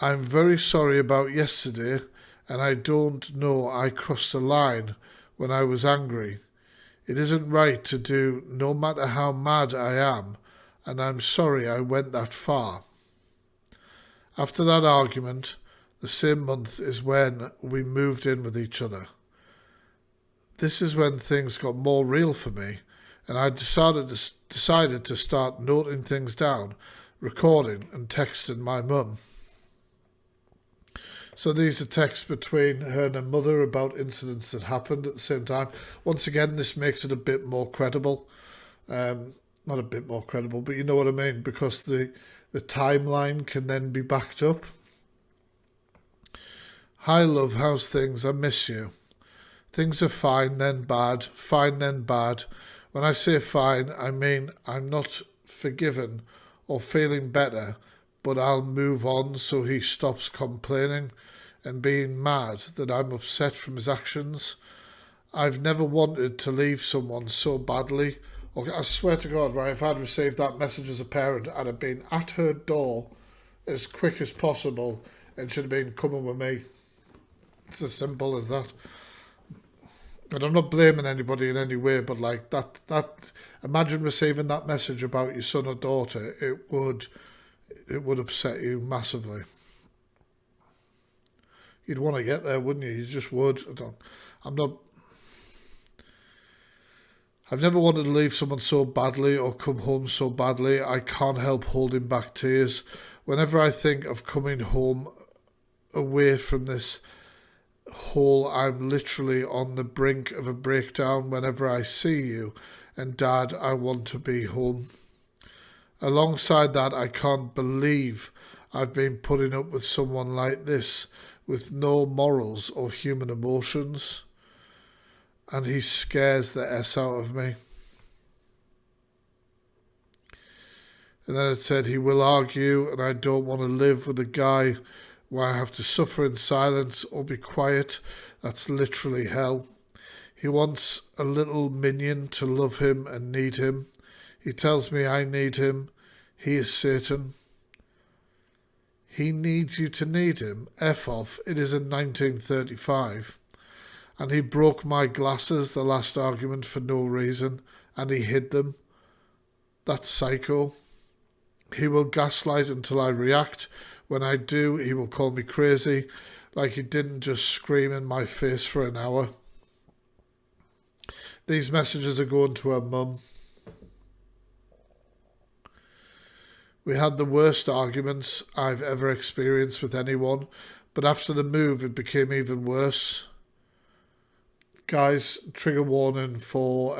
Speaker 1: I'm very sorry about yesterday, and I don't know I crossed a line when I was angry. It isn't right to do, no matter how mad I am, and I'm sorry I went that far. After that argument, the same month is when we moved in with each other. This is when things got more real for me, and I decided to start noting things down, recording and texting my mum. So these are texts between her and her mother about incidents that happened at the same time. Once again, this makes it a bit more credible. Not a bit more credible, but you know what I mean, because the timeline can then be backed up. Hi love, how's things? I miss you. Things are fine then bad, fine then bad. When I say fine, I mean I'm not forgiven or feeling better, but I'll move on so he stops complaining and being mad that I'm upset from his actions. I've never wanted to leave someone so badly. Okay, I swear to God, right, if I'd received that message as a parent, I'd have been at her door as quick as possible and should have been coming with me. It's as simple as that. And I'm not blaming anybody in any way, but like that imagine receiving that message about your son or daughter, it would upset you massively. You'd want to get there, wouldn't you? You just would. I've never wanted to leave someone so badly or come home so badly. I can't help holding back tears. Whenever I think of coming home away from this hole, I'm literally on the brink of a breakdown whenever I see you. And Dad, I want to be home. Alongside that, I can't believe I've been putting up with someone like this, with no morals or human emotions. And he scares the S out of me. And then it said, he will argue, and I don't want to live with a guy where I have to suffer in silence or be quiet. That's literally hell. He wants a little minion to love him and need him. He tells me I need him. He is Satan. He needs you to need him. F off. It is in 1935. And he broke my glasses the last argument for no reason, and he hid them. That's psycho. He will gaslight until I react. When I do, he will call me crazy, like he didn't just scream in my face for an hour. These messages are going to her mum. We had the worst arguments I've ever experienced with anyone, but after the move it became even worse. Guys, trigger warning for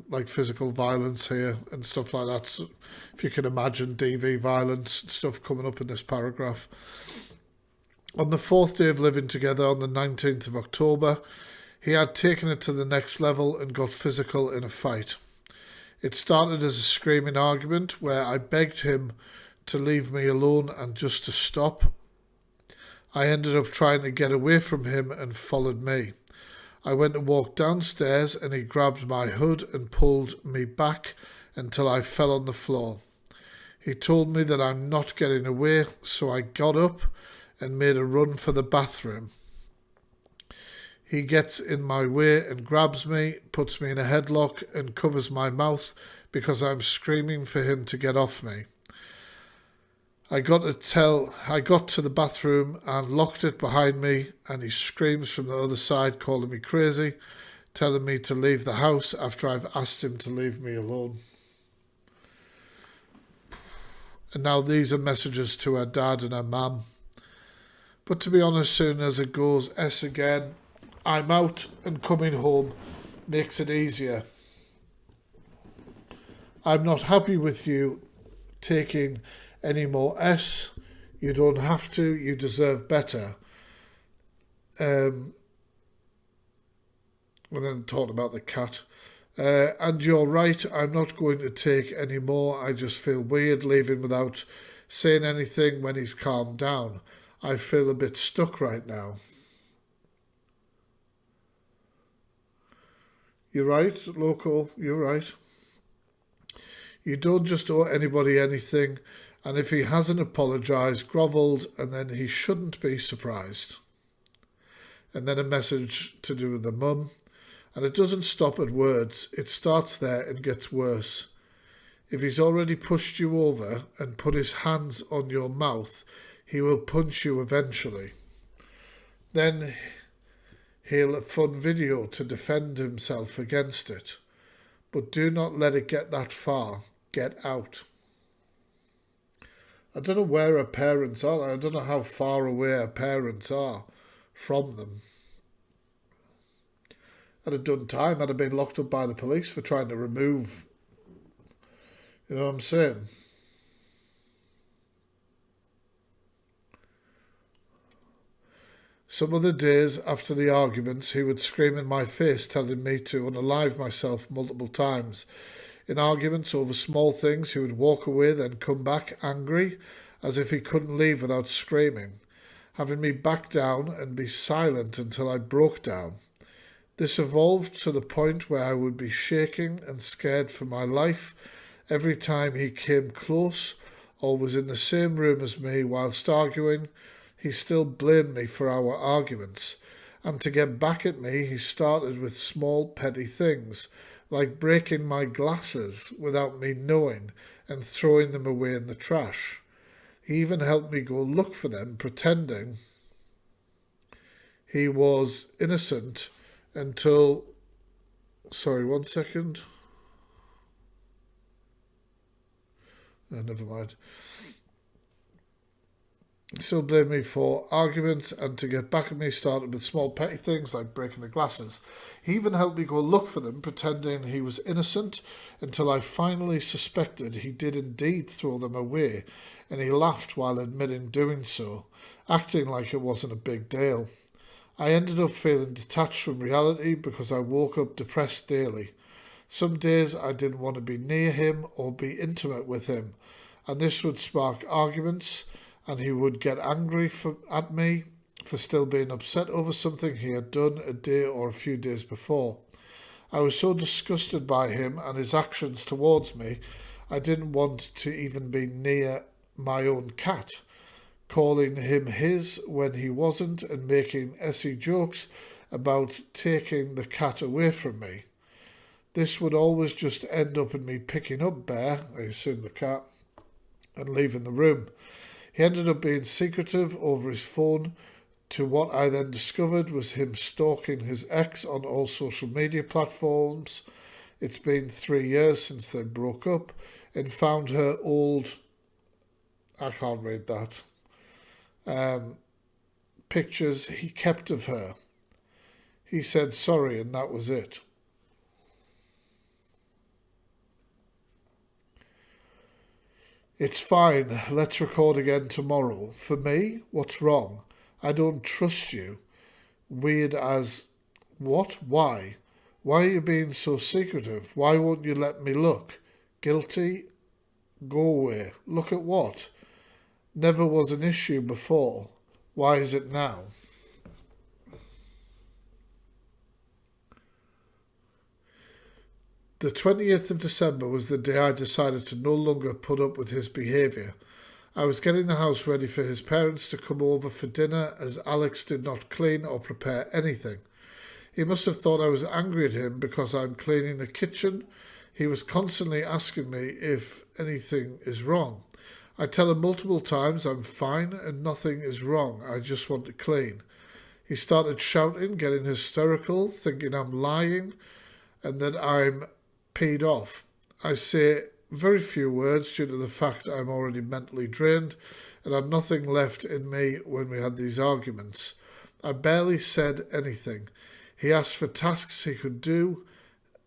Speaker 1: like physical violence here and stuff like that. So if you can imagine DV violence stuff coming up in this paragraph. On the fourth day of living together, on the 19th of October, he had taken it to the next level and got physical in a fight. It started as a screaming argument where I begged him to leave me alone and just to stop. I ended up trying to get away from him and followed me. I went to walk downstairs and he grabbed my hood and pulled me back until I fell on the floor. He told me that I'm not getting away, so I got up and made a run for the bathroom. He gets in my way and grabs me, puts me in a headlock and covers my mouth because I'm screaming for him to get off me. I got to the bathroom and locked it behind me, and he screams from the other side, calling me crazy, telling me to leave the house after I've asked him to leave me alone. And now these are messages to her dad and her mum. But to be honest, soon as it goes S again, I'm out and coming home makes it easier. I'm not happy with you taking any more S. You don't have to. You deserve better. And then talking about the cat. And you're right. I'm not going to take any more. I just feel weird leaving without saying anything when he's calmed down. I feel a bit stuck right now. You're right, local. You're right. You don't just owe anybody anything, And if he hasn't apologised, grovelled, and then he shouldn't be surprised. And then a message to do with the mum. And it doesn't stop at words. It starts there and gets worse. If he's already pushed you over and put his hands on your mouth, he will punch you eventually. Then he'll have fun video to defend himself against it. But do not let it get that far. Get out. I don't know where her parents are. I don't know how far away her parents are from them. I'd have done time. I'd have been locked up by the police for trying to remove. You know what I'm saying? Some other days after the arguments, he would scream in my face, telling me to unalive myself multiple times. In arguments over small things, he would walk away, then come back angry, as if he couldn't leave without screaming, having me back down and be silent until I broke down. This evolved to the point where I would be shaking and scared for my life every time he came close or was in the same room as me whilst arguing. He still blamed me for our arguments, and to get back at me he started with small petty things, like breaking my glasses without me knowing and throwing them away in the trash. He even helped me go look for them, pretending he was innocent until... Sorry, 1 second. Never mind. He still blamed me for arguments, and to get back at me started with small petty things like breaking the glasses. He even helped me go look for them, pretending he was innocent, until I finally suspected he did indeed throw them away, and he laughed while admitting doing so, acting like it wasn't a big deal. I ended up feeling detached from reality because I woke up depressed daily. Some days I didn't want to be near him or be intimate with him, and this would spark arguments, and he would get angry at me for still being upset over something he had done a day or a few days before. I was so disgusted by him and his actions towards me, I didn't want to even be near my own cat, calling him his when he wasn't and making essy jokes about taking the cat away from me. This would always just end up in me picking up Bear, I assume the cat, and leaving the room. He ended up being secretive over his phone, to what I then discovered was him stalking his ex on all social media platforms. It's been 3 years since they broke up, and found her old... I can't read that. Pictures he kept of her. He said sorry, and that was it. It's fine, let's record again tomorrow. For me, what's wrong? I don't trust you. Weird as... What? Why? Why are you being so secretive? Why won't you let me look? Guilty? Go away. Look at what? Never was an issue before. Why is it now? The 20th of December was the day I decided to no longer put up with his behaviour. I was getting the house ready for his parents to come over for dinner, as Alex did not clean or prepare anything. He must have thought I was angry at him because I'm cleaning the kitchen. He was constantly asking me if anything is wrong. I tell him multiple times I'm fine and nothing is wrong, I just want to clean. He started shouting, getting hysterical, thinking I'm lying and that I'm paid off. I say very few words due to the fact I'm already mentally drained and had nothing left in me when we had these arguments. I barely said anything. He asked for tasks he could do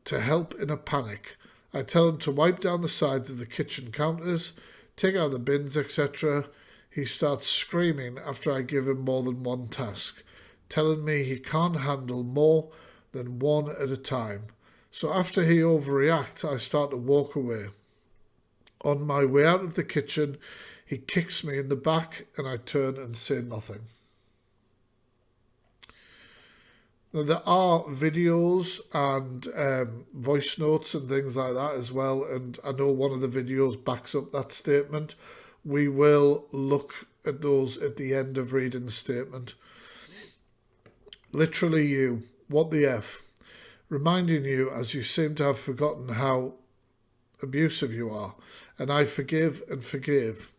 Speaker 1: to help in a panic. I tell him to wipe down the sides of the kitchen counters, take out the bins, etc. He starts screaming after I give him more than one task, telling me he can't handle more than one at a time. So after he overreacts, I start to walk away. On my way out of the kitchen, he kicks me in the back and I turn and say nothing. Now, there are videos and voice notes and things like that as well, and I know one of the videos backs up that statement We will look at those at the end of reading the statement. Literally you, what the F? Reminding you, as you seem to have forgotten how abusive you are, and I forgive and forgive.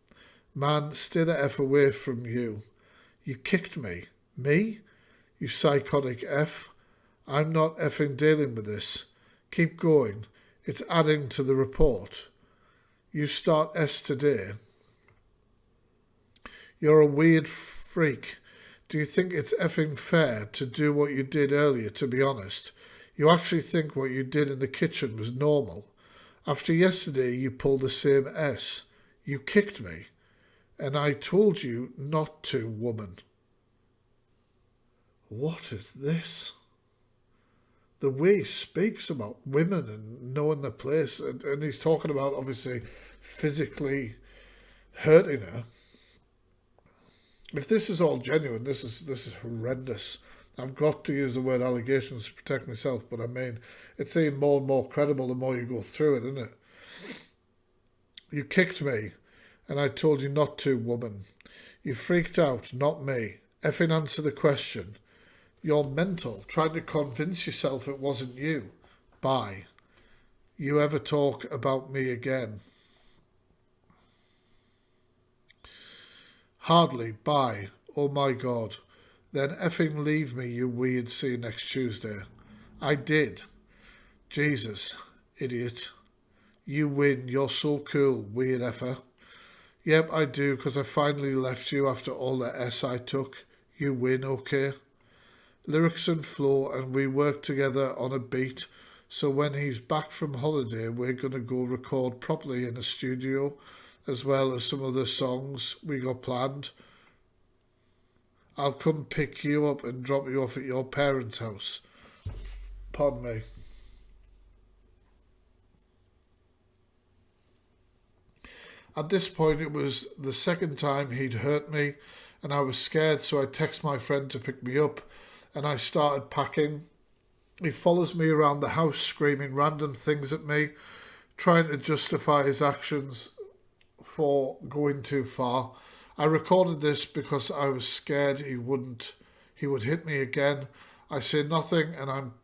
Speaker 1: Man, stay the F away from you. You kicked me. Me? You psychotic F. I'm not effing dealing with this. Keep going. It's adding to the report. You start S today. You're a weird freak. Do you think it's effing fair to do what you did earlier, to be honest? You actually think what you did in the kitchen was normal? After yesterday, you pulled the same S. You kicked me. And I told you not to, woman. What is this? The way he speaks about women and knowing their place, and he's talking about obviously physically hurting her. If this is all genuine, this is horrendous. I've got to use the word allegations to protect myself, but I mean, it's even more and more credible the more you go through it, isn't it? You kicked me, and I told you not to, woman. You freaked out, not me. Effing answer the question. You're mental, trying to convince yourself it wasn't you. Bye. You ever talk about me again? Hardly. Bye. Oh my God. Then effing leave me, you weird. See you next Tuesday. I did. Jesus. Idiot. You win. You're so cool, weird effer. Yep, I do, because I finally left you after all the S I took. You win, okay? Lyrics and flow, and we work together on a beat. So when he's back from holiday, we're going to go record properly in a studio, as well as some other songs we got planned. I'll come pick you up and drop you off at your parents' house. Pardon me. At this point, it was the second time he'd hurt me, and I was scared, so I texted my friend to pick me up, and I started packing. He follows me around the house, screaming random things at me, trying to justify his actions for going too far. I recorded this because I was scared he would hit me again. I say nothing, and I'm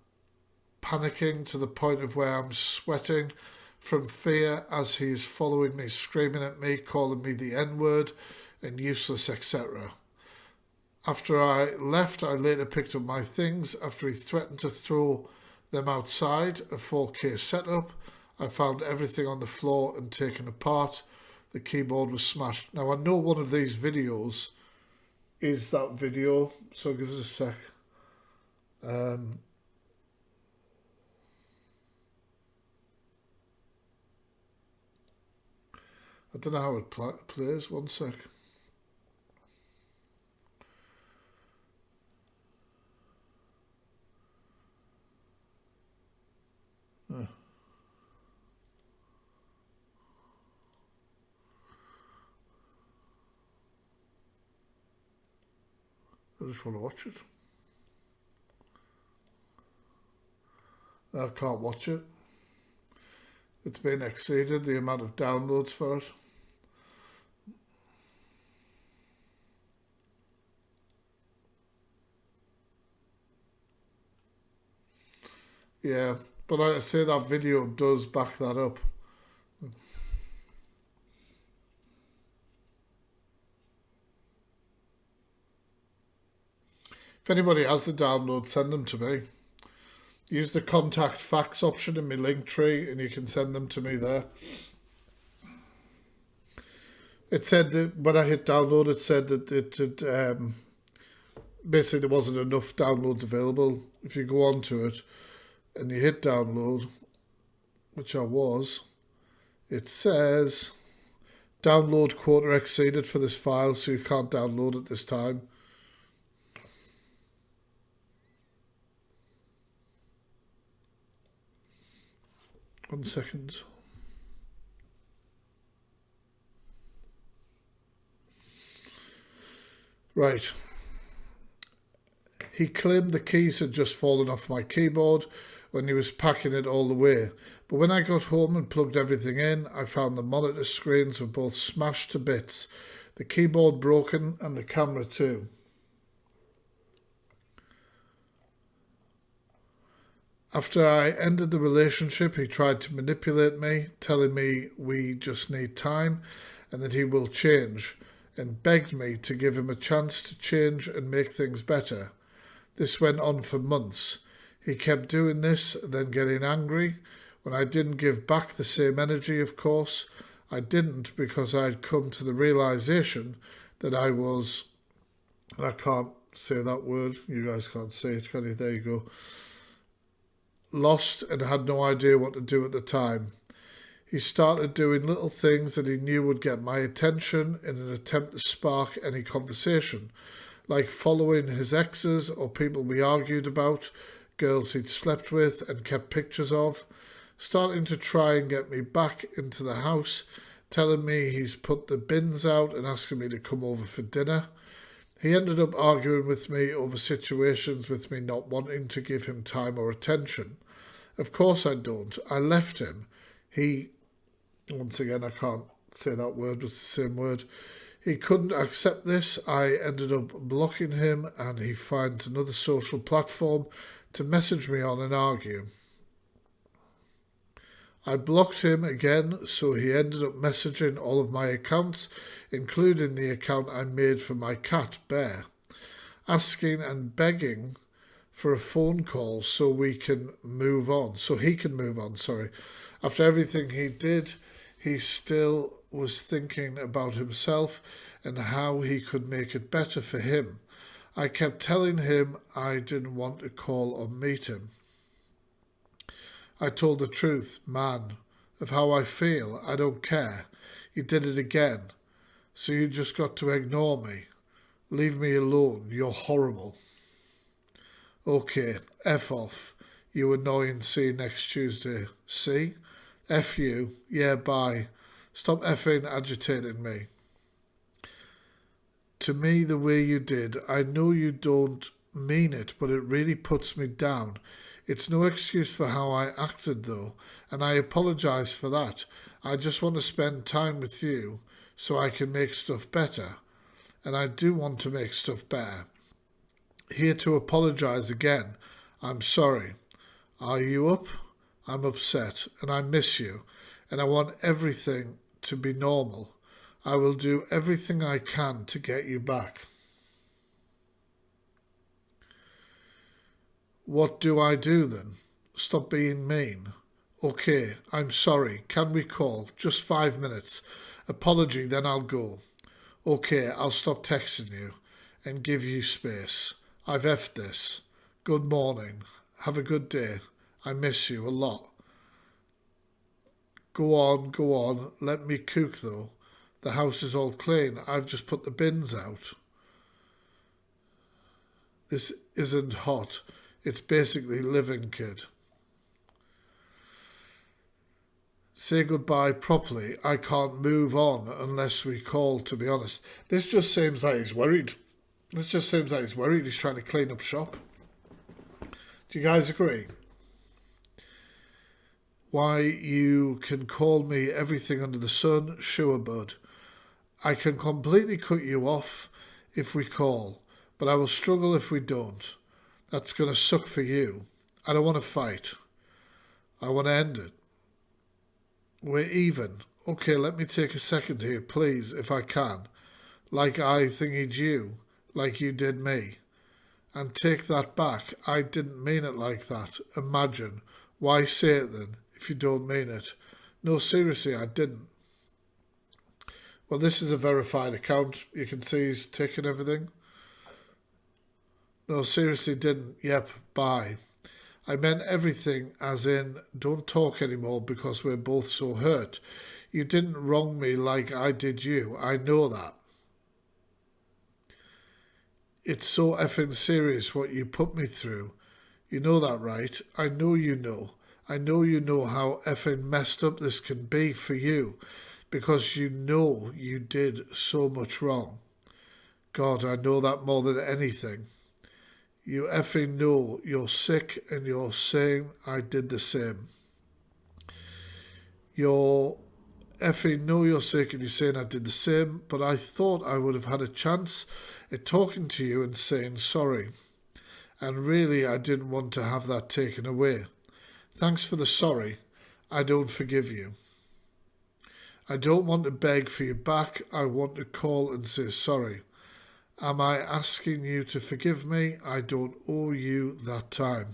Speaker 1: panicking to the point of where I'm sweating from fear as he's following me, screaming at me, calling me the N-word and useless, etc. After I left, I later picked up my things after he threatened to throw them outside a 4K setup. I found everything on the floor and taken apart. The keyboard was smashed. Now, I know one of these videos is that video, so give us a sec. I don't know how it plays. One sec. I just want to watch it. I can't watch it. It's been exceeded, the amount of downloads for it. Yeah, but like I say, that video does back that up. If anybody has the download, send them to me. Use the contact fax option in my link tree and you can send them to me there. It said that when I hit download, it said that it had, basically there wasn't enough downloads available. If you go onto it and you hit download, which I was, it says download quota exceeded for this file, so you can't download it this time. One second. Right. He claimed the keys had just fallen off my keyboard when he was packing it all the way. But when I got home and plugged everything in, I found the monitor screens were both smashed to bits, the keyboard broken and the camera too. After I ended the relationship, he tried to manipulate me, telling me we just need time and that he will change, and begged me to give him a chance to change and make things better. This went on for months. He kept doing this, then getting angry. When I didn't give back the same energy, of course, I didn't, because I'd come to the realization that I was, and I can't say that word, you guys can't say it, can you? There you go. Lost and had no idea what to do at the time. He started doing little things that he knew would get my attention in an attempt to spark any conversation, like following his exes or people we argued about, girls he'd slept with and kept pictures of, starting to try and get me back into the house, telling me he's put the bins out and asking me to come over for dinner. He ended up arguing with me over situations with me not wanting to give him time or attention. Of course I don't. I left him. He, once again, I can't say that word, but it's the same word. He couldn't accept this. I ended up blocking him, and he finds another social platform to message me on and argue. I blocked him again, so he ended up messaging all of my accounts, including the account I made for my cat, Bear, asking and begging for a phone call so we can move on, After everything he did, he still was thinking about himself and how he could make it better for him. I kept telling him I didn't want to call or meet him. I told the truth, man, of how I feel. I don't care. You did it again. So you just got to ignore me. Leave me alone. You're horrible. Okay, F off. You annoying. See you next Tuesday. See? F you. Yeah, bye. Stop effing agitating me. To me, the way you did, I know you don't mean it, but it really puts me down. It's no excuse for how I acted, though, and I apologise for that. I just want to spend time with you so I can make stuff better, and I do want to make stuff better. Here to apologise again. I'm sorry. Are you up? I'm upset, and I miss you, and I want everything to be normal. I will do everything I can to get you back. What do I do then? Stop being mean. Okay, I'm sorry. Can we call? Just 5 minutes. Apology, then I'll go. Okay, I'll stop texting you and give you space. I've effed this. Good morning. Have a good day. I miss you a lot. Go on. Let me cook though. The house is all clean. I've just put the bins out. This isn't hot. It's basically living, kid. Say goodbye properly. I can't move on unless we call, to be honest. This just seems like he's worried. He's trying to clean up shop. Do you guys agree? Why, you can call me everything under the sun, sure, bud. I can completely cut you off if we call, but I will struggle if we don't. That's going to suck for you. I don't want to fight. I want to end it. We're even. Okay, let me take a second here, please, if I can. Like I thingied you, like you did me. And take that back. I didn't mean it like that. Imagine. Why say it then, if you don't mean it? No, seriously, I didn't. Well, this is a verified account. You can see he's taken everything. No, seriously, didn't. Yep, bye. I meant everything as in, don't talk anymore because we're both so hurt. You didn't wrong me like I did you. I know that. It's so effing serious what you put me through. You know that, right? I know you know. I know you know how effing messed up this can be for you because you know you did so much wrong. God, I know that more than anything. You effing know you're sick and you're saying I did the same. You're effing know you're sick and you're saying I did the same, but I thought I would have had a chance at talking to you and saying sorry. And really I didn't want to have that taken away. Thanks for the sorry. I don't forgive you. I don't want to beg for you back. I want to call and say sorry. Am I asking you to forgive me? I don't owe you that time.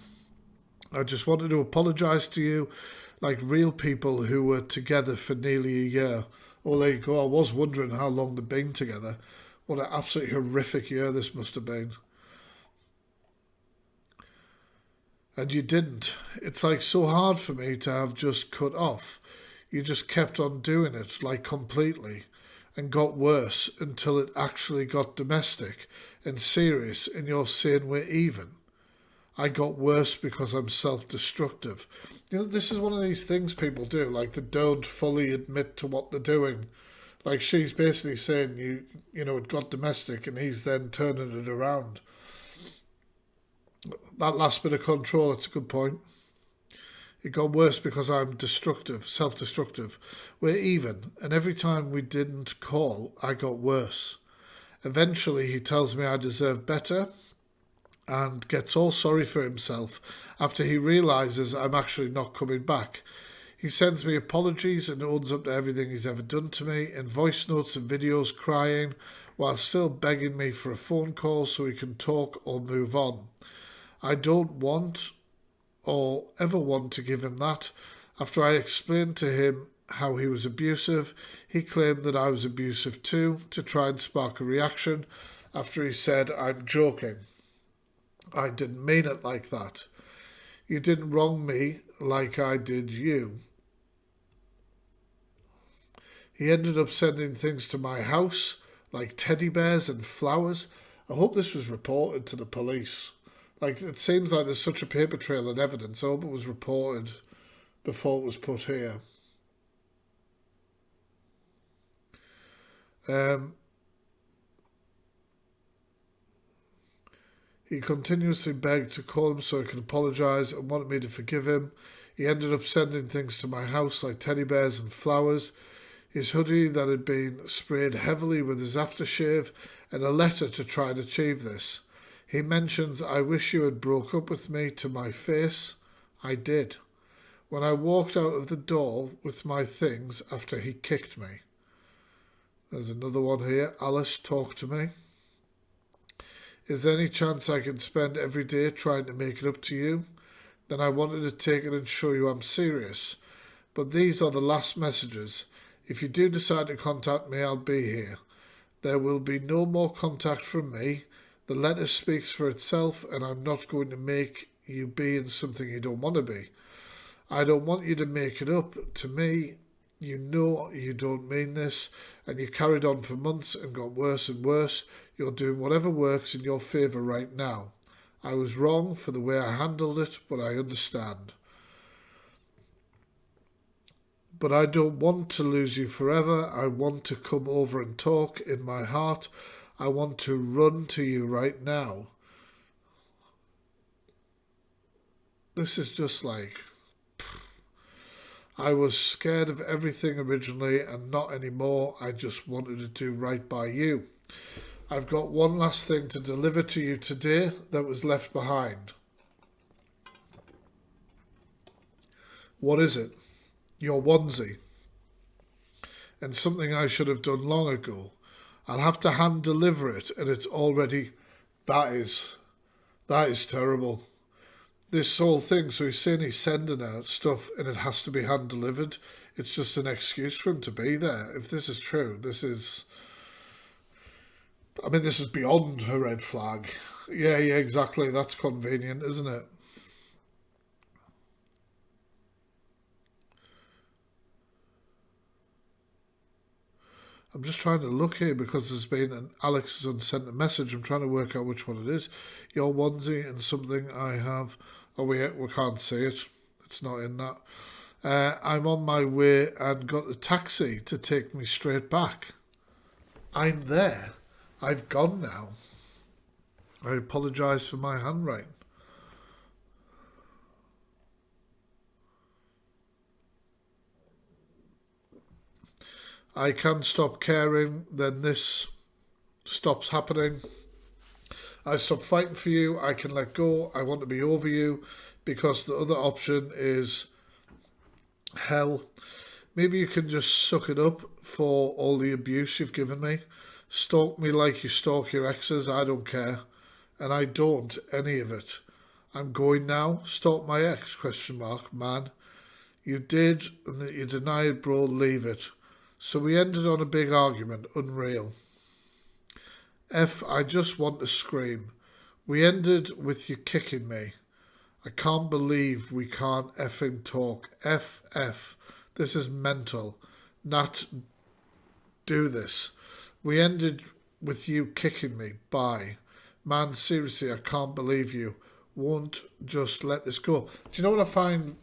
Speaker 1: I just wanted to apologise to you like real people who were together for nearly a year. Oh, there you go. I was wondering how long they'd been together. What an absolutely horrific year this must have been. And you didn't. It's like so hard for me to have just cut off. You just kept on doing it, like completely, and got worse until it actually got domestic and serious and you're saying we're even. I got worse because I'm self-destructive. You know, this is one of these things people do, like they don't fully admit to what they're doing. Like she's basically saying you know, it got domestic and he's then turning it around. That last bit of control, it's a good point. It got worse because I'm destructive, self-destructive. We're even, and every time we didn't call, I got worse. Eventually, he tells me I deserve better and gets all sorry for himself after he realises I'm actually not coming back. He sends me apologies and owns up to everything he's ever done to me, in voice notes and videos crying, while still begging me for a phone call so he can talk or move on. I don't want or ever want to give him that. After I explained to him how he was abusive, he claimed that I was abusive too, to try and spark a reaction after he said I'm joking. I didn't mean it like that. You didn't wrong me like I did you. He ended up sending things to my house, like teddy bears and flowers. I hope this was reported to the police. Like, it seems like there's such a paper trail and evidence. I hope it was reported before it was put here. He continuously begged to call him so he could apologise and wanted me to forgive him. He ended up sending things to my house like teddy bears and flowers, his hoodie that had been sprayed heavily with his aftershave, and a letter to try and achieve this. He mentions, I wish you had broke up with me to my face. I did. When I walked out of the door with my things after he kicked me. There's another one here. Alice, talk to me. Is there any chance I can spend every day trying to make it up to you? Then I wanted to take it and show you I'm serious. But these are the last messages. If you do decide to contact me, I'll be here. There will be no more contact from me. The letter speaks for itself, and I'm not going to make you be in something you don't want to be. I don't want you to make it up to me. You know you don't mean this, and you carried on for months and got worse and worse. You're doing whatever works in your favour right now. I was wrong for the way I handled it, but I understand. But I don't want to lose you forever. I want to come over and talk in my heart. I want to run to you right now. This is just like... I was scared of everything originally and not anymore. I just wanted to do right by you. I've got one last thing to deliver to you today that was left behind. What is it? Your onesie. And something I should have done long ago. I'll have to hand deliver it, and it's already... That is terrible. This whole thing, so he's saying he's sending out stuff and it has to be hand delivered. It's just an excuse for him to be there. If this is true, this is beyond a red flag. Yeah, exactly. That's convenient, isn't it? I'm just trying to look here because there's been Alex has sent a message. I'm trying to work out which one it is. Your onesie and something I have. Oh, we can't see it. It's not in that. I'm on my way and got a taxi to take me straight back. I'm there. I've gone now. I apologise for my handwriting. I can stop caring, then this stops happening. I stop fighting for you, I can let go, I want to be over you, because the other option is hell. Maybe you can just suck it up for all the abuse you've given me. Stalk me like you stalk your exes, I don't care. And I don't, any of it. I'm going now. Stalk my ex, ? Man. You did, and that you deny it, bro, leave it. So we ended on a big argument, unreal. F, I just want to scream. We ended with you kicking me. I can't believe we can't effing talk. F, this is mental. Not do this. We ended with you kicking me. Bye. Man, seriously, I can't believe you. Won't just let this go. Do you know what I find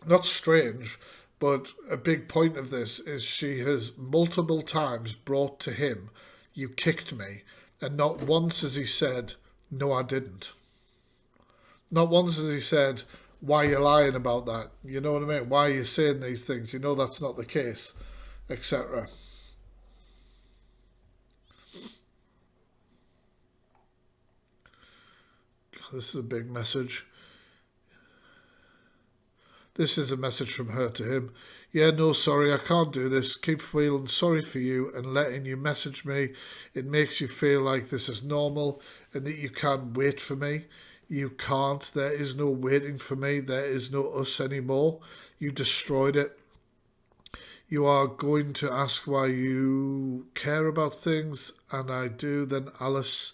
Speaker 1: not strange, but a big point of this is she has multiple times brought to him, you kicked me, and not once has he said, no, I didn't. Not once has he said, why are you lying about that? You know what I mean? Why are you saying these things? You know that's not the case, etc. This is a big message. This is a message from her to him. Yeah, no, sorry, I can't do this. Keep feeling sorry for you and letting you message me. It makes you feel like this is normal and that you can't wait for me. You can't. There is no waiting for me. There is no us anymore. You destroyed it. You are going to ask why you care about things, and I do, then Alice.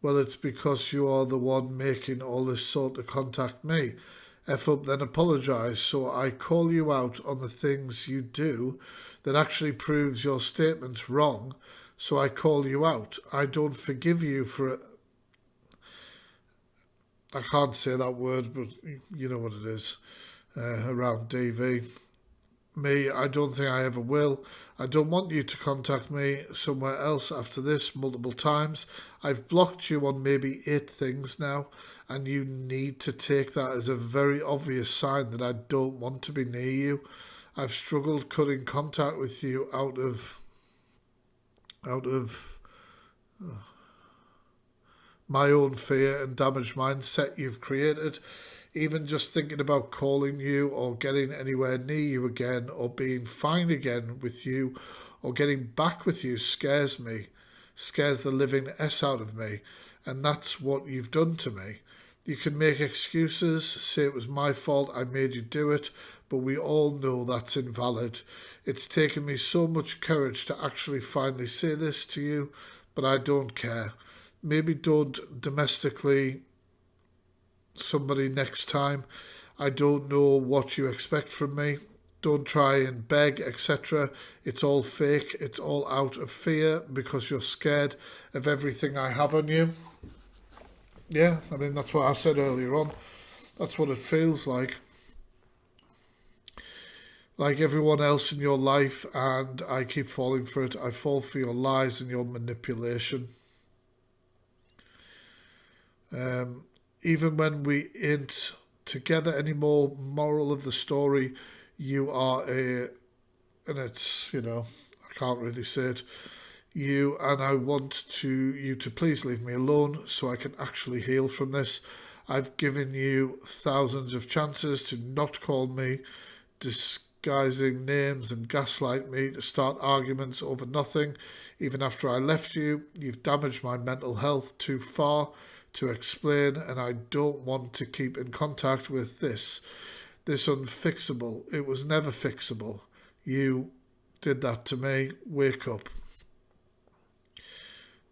Speaker 1: Well, it's because you are the one making all this sort of contact me. F up, then apologise. So I call you out on the things you do that actually proves your statement's wrong. So I call you out. I don't forgive you for it. I can't say that word, but you know what it is. Around DV. Me, I don't think I ever will. I don't want you to contact me somewhere else after this multiple times. I've blocked you on maybe 8 things now, and you need to take that as a very obvious sign that I don't want to be near you. I've struggled cutting contact with you out of my own fear and damaged mindset you've created. Even just thinking about calling you or getting anywhere near you again or being fine again with you or getting back with you scares me, scares the living S out of me. And that's what you've done to me. You can make excuses, say it was my fault, I made you do it, but we all know that's invalid. It's taken me so much courage to actually finally say this to you, but I don't care. Maybe don't domestically somebody next time. I don't know what you expect from me. Don't try and beg, etc. It's all fake. It's all out of fear because you're scared of everything I have on you. Yeah, I mean, that's what I said earlier on. That's what it feels like. Like everyone else in your life, and I keep falling for it. I fall for your lies and your manipulation. Even when we ain't together anymore, moral of the story, you are and it's, I can't really say it, you, and I want you to please leave me alone so I can actually heal from this. I've given you thousands of chances to not call me, disguising names and gaslight me, to start arguments over nothing. Even after I left you, you've damaged my mental health too far to explain, and I don't want to keep in contact with this unfixable. It was never fixable. You did that to me. Wake up.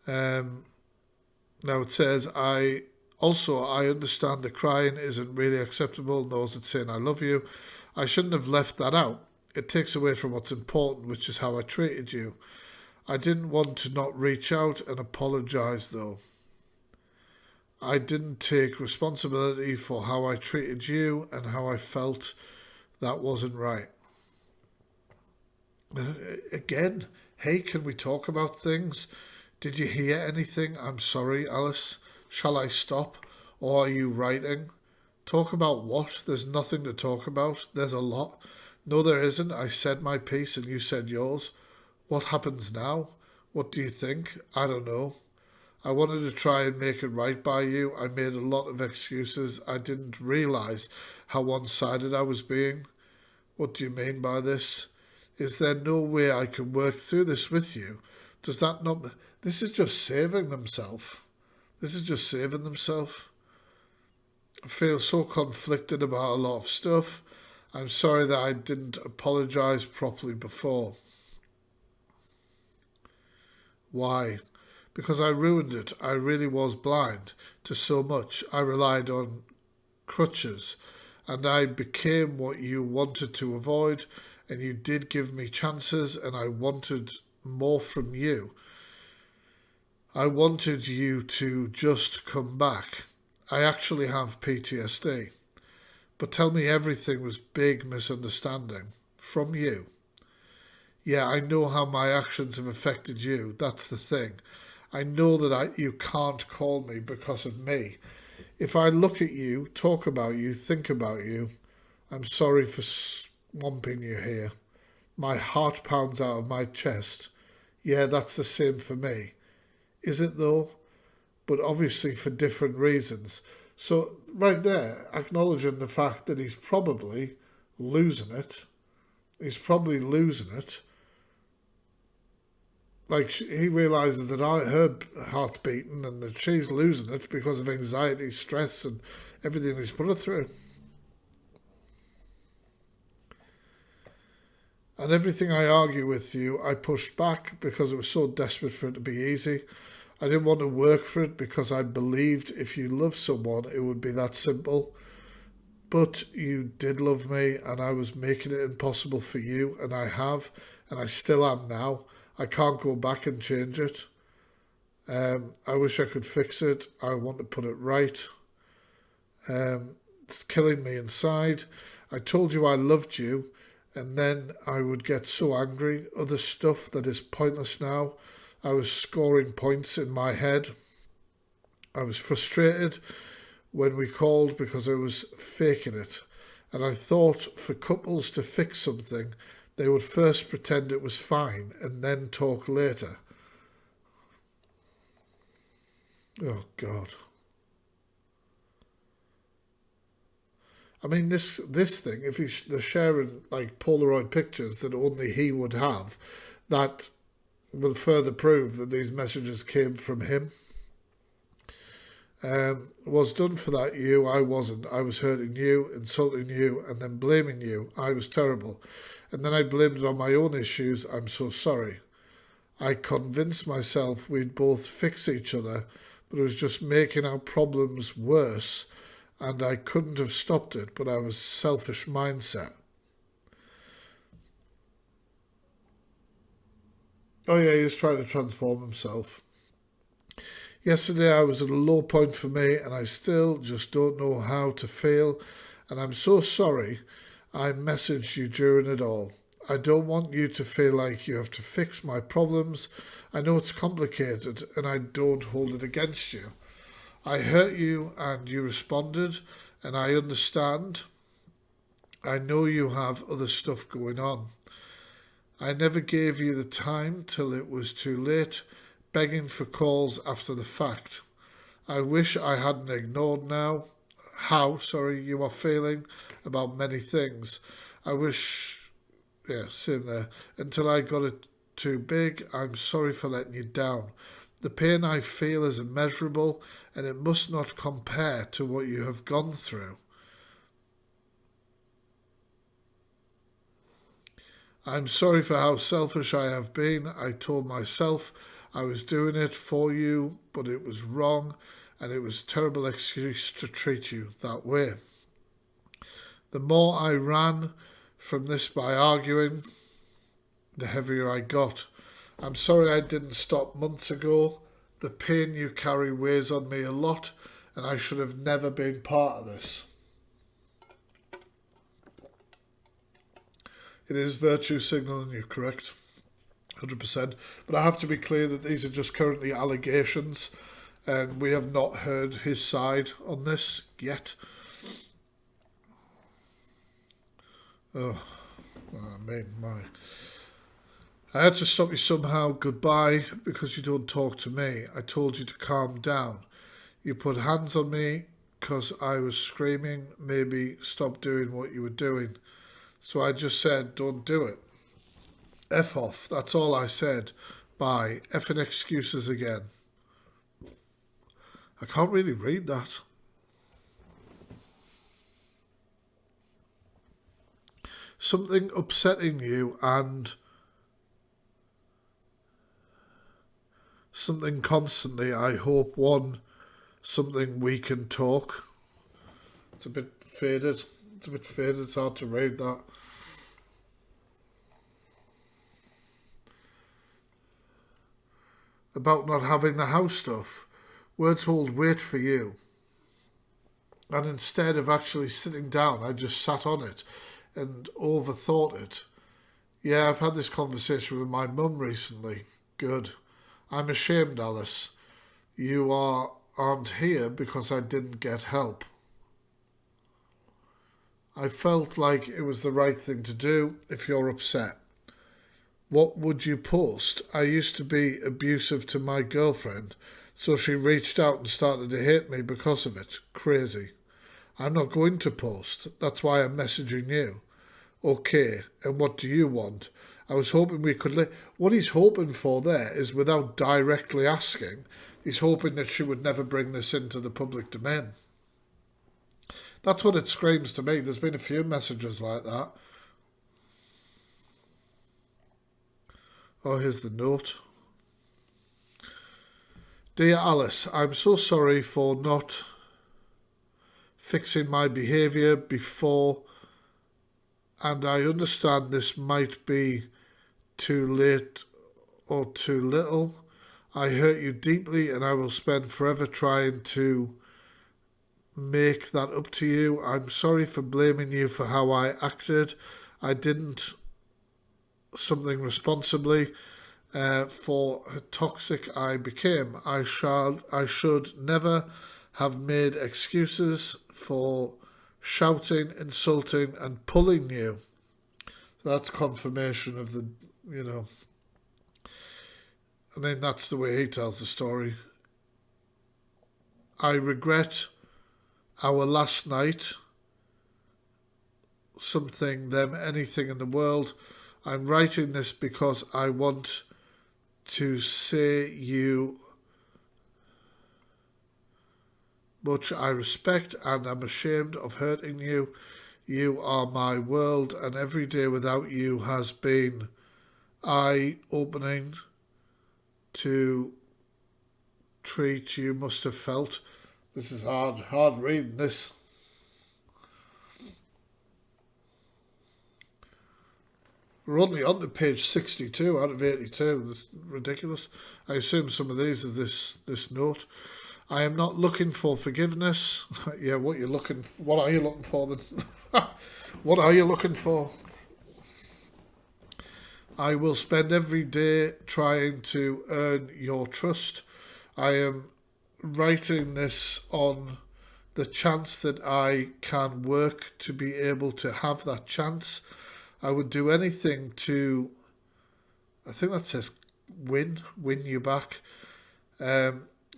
Speaker 1: Now it says, I understand that crying isn't really acceptable, nor is it saying I love you. I shouldn't have left that out. It takes away from what's important, which is how I treated you. I didn't want to not reach out and apologise though. I didn't take responsibility for how I treated you and how I felt. That wasn't right. Again, hey, can we talk about things? Did you hear anything? I'm sorry, Alice. Shall I stop? Or are you writing? Talk about what? There's nothing to talk about. There's a lot. No, there isn't. I said my piece and you said yours. What happens now? What do you think? I don't know. I wanted to try and make it right by you. I made a lot of excuses. I didn't realise how one-sided I was being. What do you mean by this? Is there no way I can work through this with you? Does that not... This is just saving themselves. This is just saving themselves. I feel so conflicted about a lot of stuff. I'm sorry that I didn't apologise properly before. Why? Because I ruined it. I really was blind to so much. I relied on crutches and I became what you wanted to avoid, and you did give me chances and I wanted more from you. I wanted you to just come back. I actually have PTSD. But tell me everything was big misunderstanding from you. Yeah, I know how my actions have affected you. That's the thing. I know that you can't call me because of me. If I look at you, talk about you, think about you, I'm sorry for swamping you here. My heart pounds out of my chest. Yeah, that's the same for me. Is it though? But obviously for different reasons. So right there, acknowledging the fact that he's probably losing it. He's probably losing it. Like, he realises that her heart's beating and that she's losing it because of anxiety, stress and everything he's put her through. And everything I argue with you, I pushed back because I was so desperate for it to be easy. I didn't want to work for it because I believed if you love someone, it would be that simple. But you did love me and I was making it impossible for you, and I have, and I still am now. I can't go back and change it. I wish I could fix it. I want to put it right. It's killing me inside. I told you I loved you, and then I would get so angry. Other stuff that is pointless now. I was scoring points in my head. I was frustrated when we called because I was faking it. And I thought for couples to fix something, they would first pretend it was fine and then talk later. Oh, God. I mean, this thing, if they're sharing like Polaroid pictures that only he would have, that will further prove that these messages came from him. Was done for that you, I wasn't. I was hurting you, insulting you, and then blaming you. I was terrible. And then I blamed it on my own issues. I'm so sorry. I convinced myself we'd both fix each other, but it was just making our problems worse, and I couldn't have stopped it, but I was selfish mindset. Oh yeah, he was trying to transform himself. Yesterday I was at a low point for me, and I still just don't know how to feel, and I'm so sorry I messaged you during it all. I don't want you to feel like you have to fix my problems. I know it's complicated, and I don't hold it against you. I hurt you, and you responded, and I understand. I know you have other stuff going on. I never gave you the time till it was too late, begging for calls after the fact. I wish I hadn't ignored how you are feeling about many things. I wish, same there, until I got it too big. I'm sorry for letting you down. The pain I feel is immeasurable, and it must not compare to what you have gone through. I'm sorry for how selfish I have been. I told myself I was doing it for you, but it was wrong, and it was a terrible excuse to treat you that way. The more I ran from this by arguing, the heavier I got. I'm sorry I didn't stop months ago. The pain you carry weighs on me a lot, and I should have never been part of this. It is virtue signalling you, correct? 100%. But I have to be clear that these are just currently allegations, and we have not heard his side on this yet. Oh, I had to stop you somehow. Goodbye, because you don't talk to me. I told you to calm down. You put hands on me because I was screaming. Maybe stop doing what you were doing. So I just said, don't do it. F off. That's all I said. Bye. Effing excuses again. I can't really read that. Something upsetting you and something constantly. I hope something we can talk. It's a bit faded. It's hard to read that. About not having the house stuff. Words hold weight for you. And instead of actually sitting down, I just sat on it and overthought it. Yeah, I've had this conversation with my mum recently. Good. I'm ashamed, Alice. You aren't here because I didn't get help. I felt like it was the right thing to do if you're upset. What would you post? I used to be abusive to my girlfriend, so she reached out and started to hate me because of it. Crazy. I'm not going to post. That's why I'm messaging you. Okay, and what do you want? I was hoping we could... What he's hoping for there is, without directly asking, he's hoping that she would never bring this into the public domain. That's what it screams to me. There's been a few messages like that. Oh, here's the note. Dear Alice, I'm so sorry for not fixing my behaviour before, and I understand this might be too late or too little. I hurt you deeply, and I will spend forever trying to make that up to you. I'm sorry for blaming you for how I acted. I didn't something responsibly for how toxic I became. I should never have made excuses for shouting, insulting and pulling you. That's confirmation of the, I mean, that's the way he tells the story. I regret our last night, something, them, anything in the world. I'm writing this because I want to say you much I respect, and I'm ashamed of hurting you. You are my world, and every day without you has been eye-opening to treat you must have felt. This is hard reading this. We're only on to page 62 out of 82. That's ridiculous. I assume some of these is this note. I am not looking for forgiveness. Yeah, what are you looking for then? What are you looking for? I will spend every day trying to earn your trust. I am writing this on the chance that I can work to be able to have that chance. I would do anything to, I think that says win you back.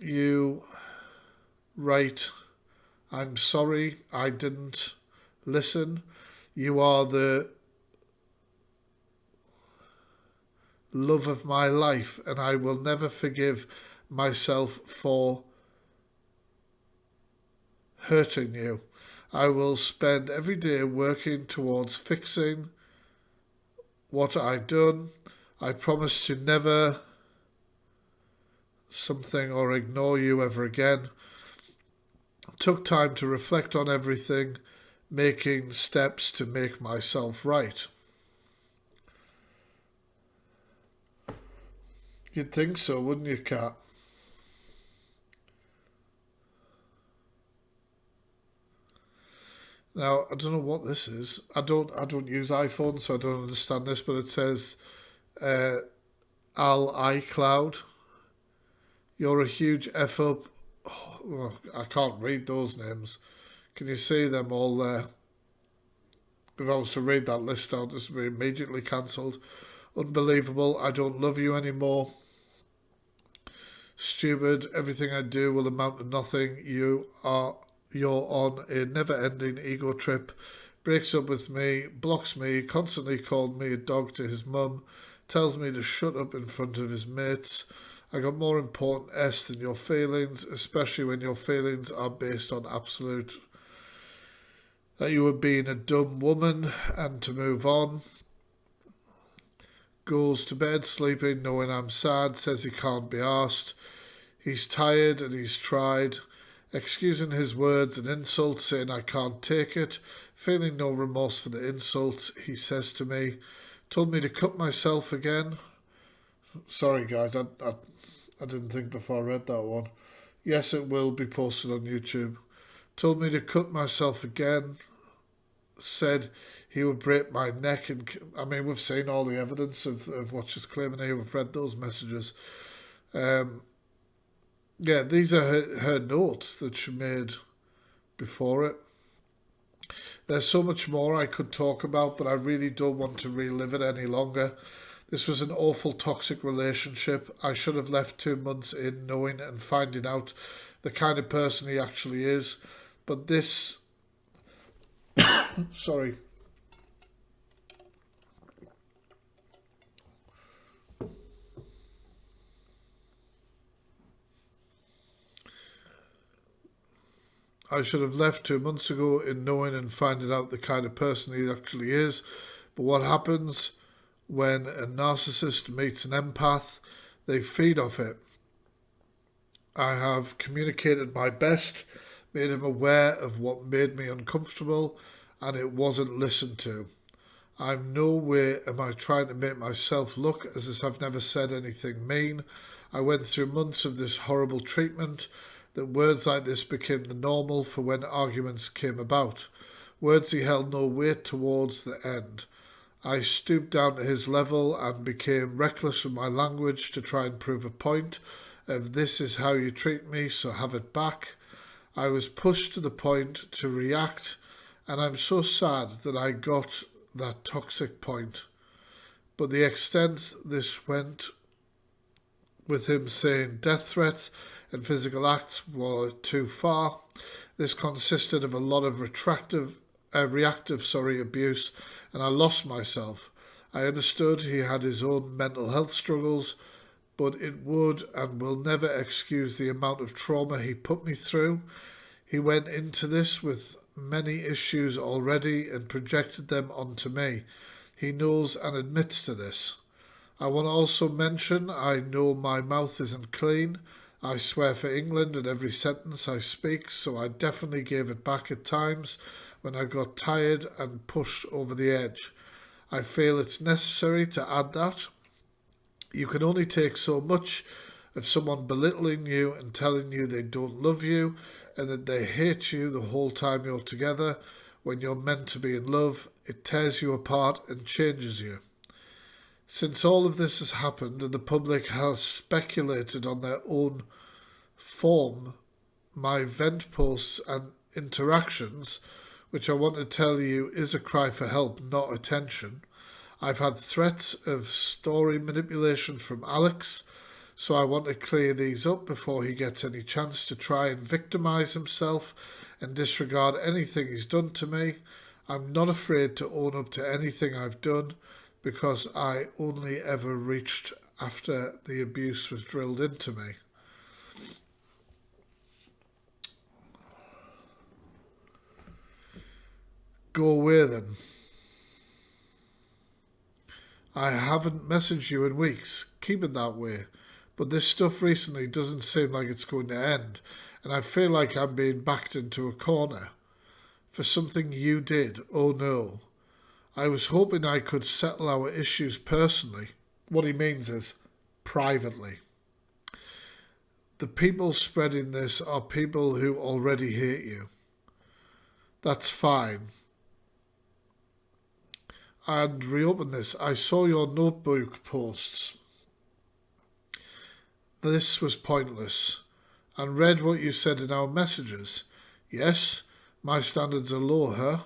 Speaker 1: You write, I'm sorry I didn't listen. You are the love of my life, and I will never forgive myself for hurting you. I will spend every day working towards fixing what I've done. I promise to never something or ignore you ever again. Took time to reflect on everything, making steps to make myself right. You'd think so, wouldn't you, Kat? Now, I don't know what this is. I don't use iPhone, so I don't understand this, but it says iCloud. You're a huge F up. Oh, I can't read those names. Can you see them all there? If I was to read that list out, this would be immediately cancelled. Unbelievable. I don't love you anymore. Stupid. Everything I do will amount to nothing. You're on a never-ending ego trip. Breaks up with me, blocks me, constantly called me a dog to his mum, tells me to shut up in front of his mates. I got more important S than your feelings, especially when your feelings are based on absolute. That you were being a dumb woman and to move on. Goes to bed sleeping, knowing I'm sad, says he can't be arsed. He's tired and he's tried. Excusing his words and insults, saying I can't take it. Feeling no remorse for the insults, he says to me. Told me to cut myself again. Sorry guys, I didn't think before I read that one. Yes, it will be posted on YouTube. Told me to cut myself again. Said he would break my neck. And I mean, we've seen all the evidence of what she's claiming here. We've read those messages. Yeah, these are her notes that she made before it. There's so much more I could talk about, but I really don't want to relive it any longer. This was an awful toxic relationship. I should have left 2 months in knowing and finding out the kind of person he actually is. But this... Sorry. I should have left 2 months ago in knowing and finding out the kind of person he actually is. But what happens when a narcissist meets an empath? They feed off it. I have communicated my best, made him aware of what made me uncomfortable, and it wasn't listened to. I'm no way am I trying to make myself look as if I've never said anything mean. I went through months of this horrible treatment, that words like this became the normal for when arguments came about. Words he held no weight towards the end. I stooped down to his level and became reckless with my language to try and prove a point of this is how you treat me, so have it back. I was pushed to the point to react, and I'm so sad that I got that toxic point. But the extent this went, with him saying death threats and physical acts were too far. This consisted of a lot of reactive abuse, and I lost myself. I understood he had his own mental health struggles, but it would and will never excuse the amount of trauma he put me through. He went into this with many issues already and projected them onto me. He knows and admits to this. I want to also mention I know my mouth isn't clean. I swear for England at every sentence I speak, so I definitely gave it back at times when I got tired and pushed over the edge. I feel it's necessary to add that. You can only take so much of someone belittling you and telling you they don't love you and that they hate you the whole time you're together when you're meant to be in love. It tears you apart and changes you. Since all of this has happened and the public has speculated on their own form, my vent posts and interactions, which I want to tell you is a cry for help, not attention. I've had threats of story manipulation from Alex, so I want to clear these up before he gets any chance to try and victimise himself and disregard anything he's done to me. I'm not afraid to own up to anything I've done, because I only ever reached after the abuse was drilled into me. Go away then. I haven't messaged you in weeks. Keep it that way. But this stuff recently doesn't seem like it's going to end, and I feel like I'm being backed into a corner. For something you did, oh no. I was hoping I could settle our issues personally. What he means is privately. The people spreading this are people who already hate you. That's fine. And reopen this. I saw your notebook posts. this was pointless, and read what you said in our messages. Yes, my standards are lower,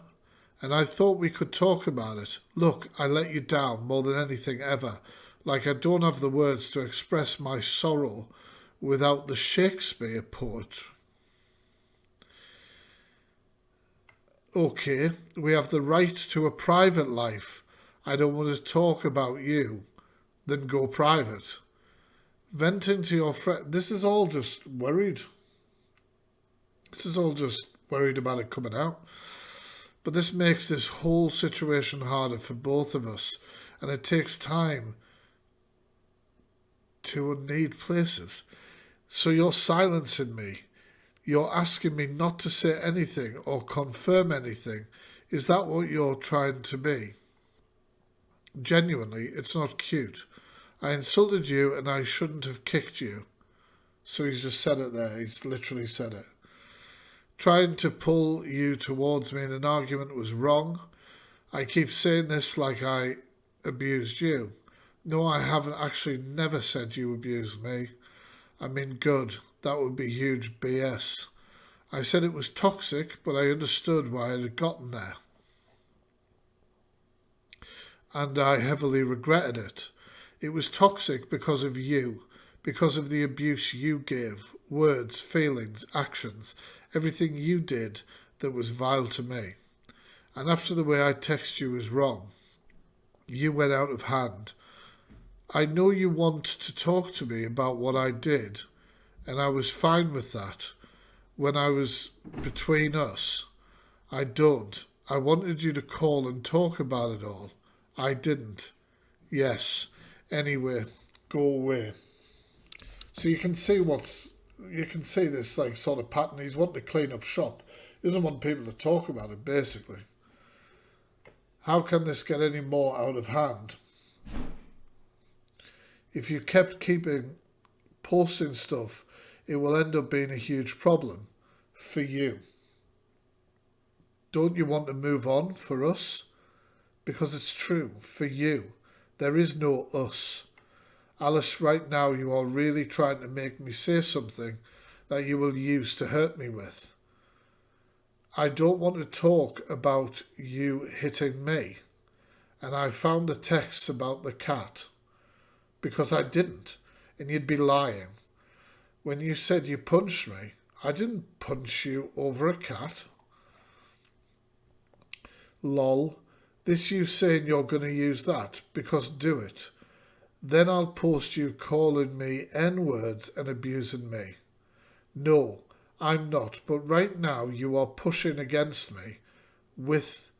Speaker 1: and I thought we could talk about it. Look, I let you down more than anything ever. Like I don't have the words to express my sorrow without the Shakespeare poet. Okay, we have the right to a private life. I don't want to talk about you. Then go private. Venting to your friend. This is all just worried. This is all just worried about it coming out. But this makes this whole situation harder for both of us. And it takes time to need places. So you're silencing me. You're asking me not to say anything or confirm anything. Is that what you're trying to be? Genuinely, it's not cute. I insulted you and I shouldn't have kicked you. So he's just said it there. He's literally said it. Trying to pull you towards me in an argument was wrong. I keep saying this like I abused you. No, I haven't actually never said you abused me. I mean, good. That would be huge BS. I said it was toxic, but I understood why it had gotten there. And I heavily regretted it. It was toxic because of you, because of the abuse you gave, words, feelings, actions, everything you did that was vile to me. And after the way I texted you was wrong, you went out of hand. I know you want to talk to me about what I did, and I was fine with that when I was between us. I don't. I wanted you to call and talk about it all. I didn't. Yes. Anyway, go away. So you can see this like sort of pattern. He's wanting to clean up shop. He doesn't want people to talk about it, basically. How can this get any more out of hand? If you kept posting stuff, it will end up being a huge problem for you. Don't you want to move on for us? Because it's true, for you. There is no us. Alice, right now you are really trying to make me say something that you will use to hurt me with. I don't want to talk about you hitting me. And I found the texts about the cat. Because I didn't, and you'd be lying. When you said you punched me, I didn't punch you over a cat. Lol, this you saying you're going to use that, because do it. Then I'll post you calling me N-words and abusing me. No, I'm not, but right now you are pushing against me with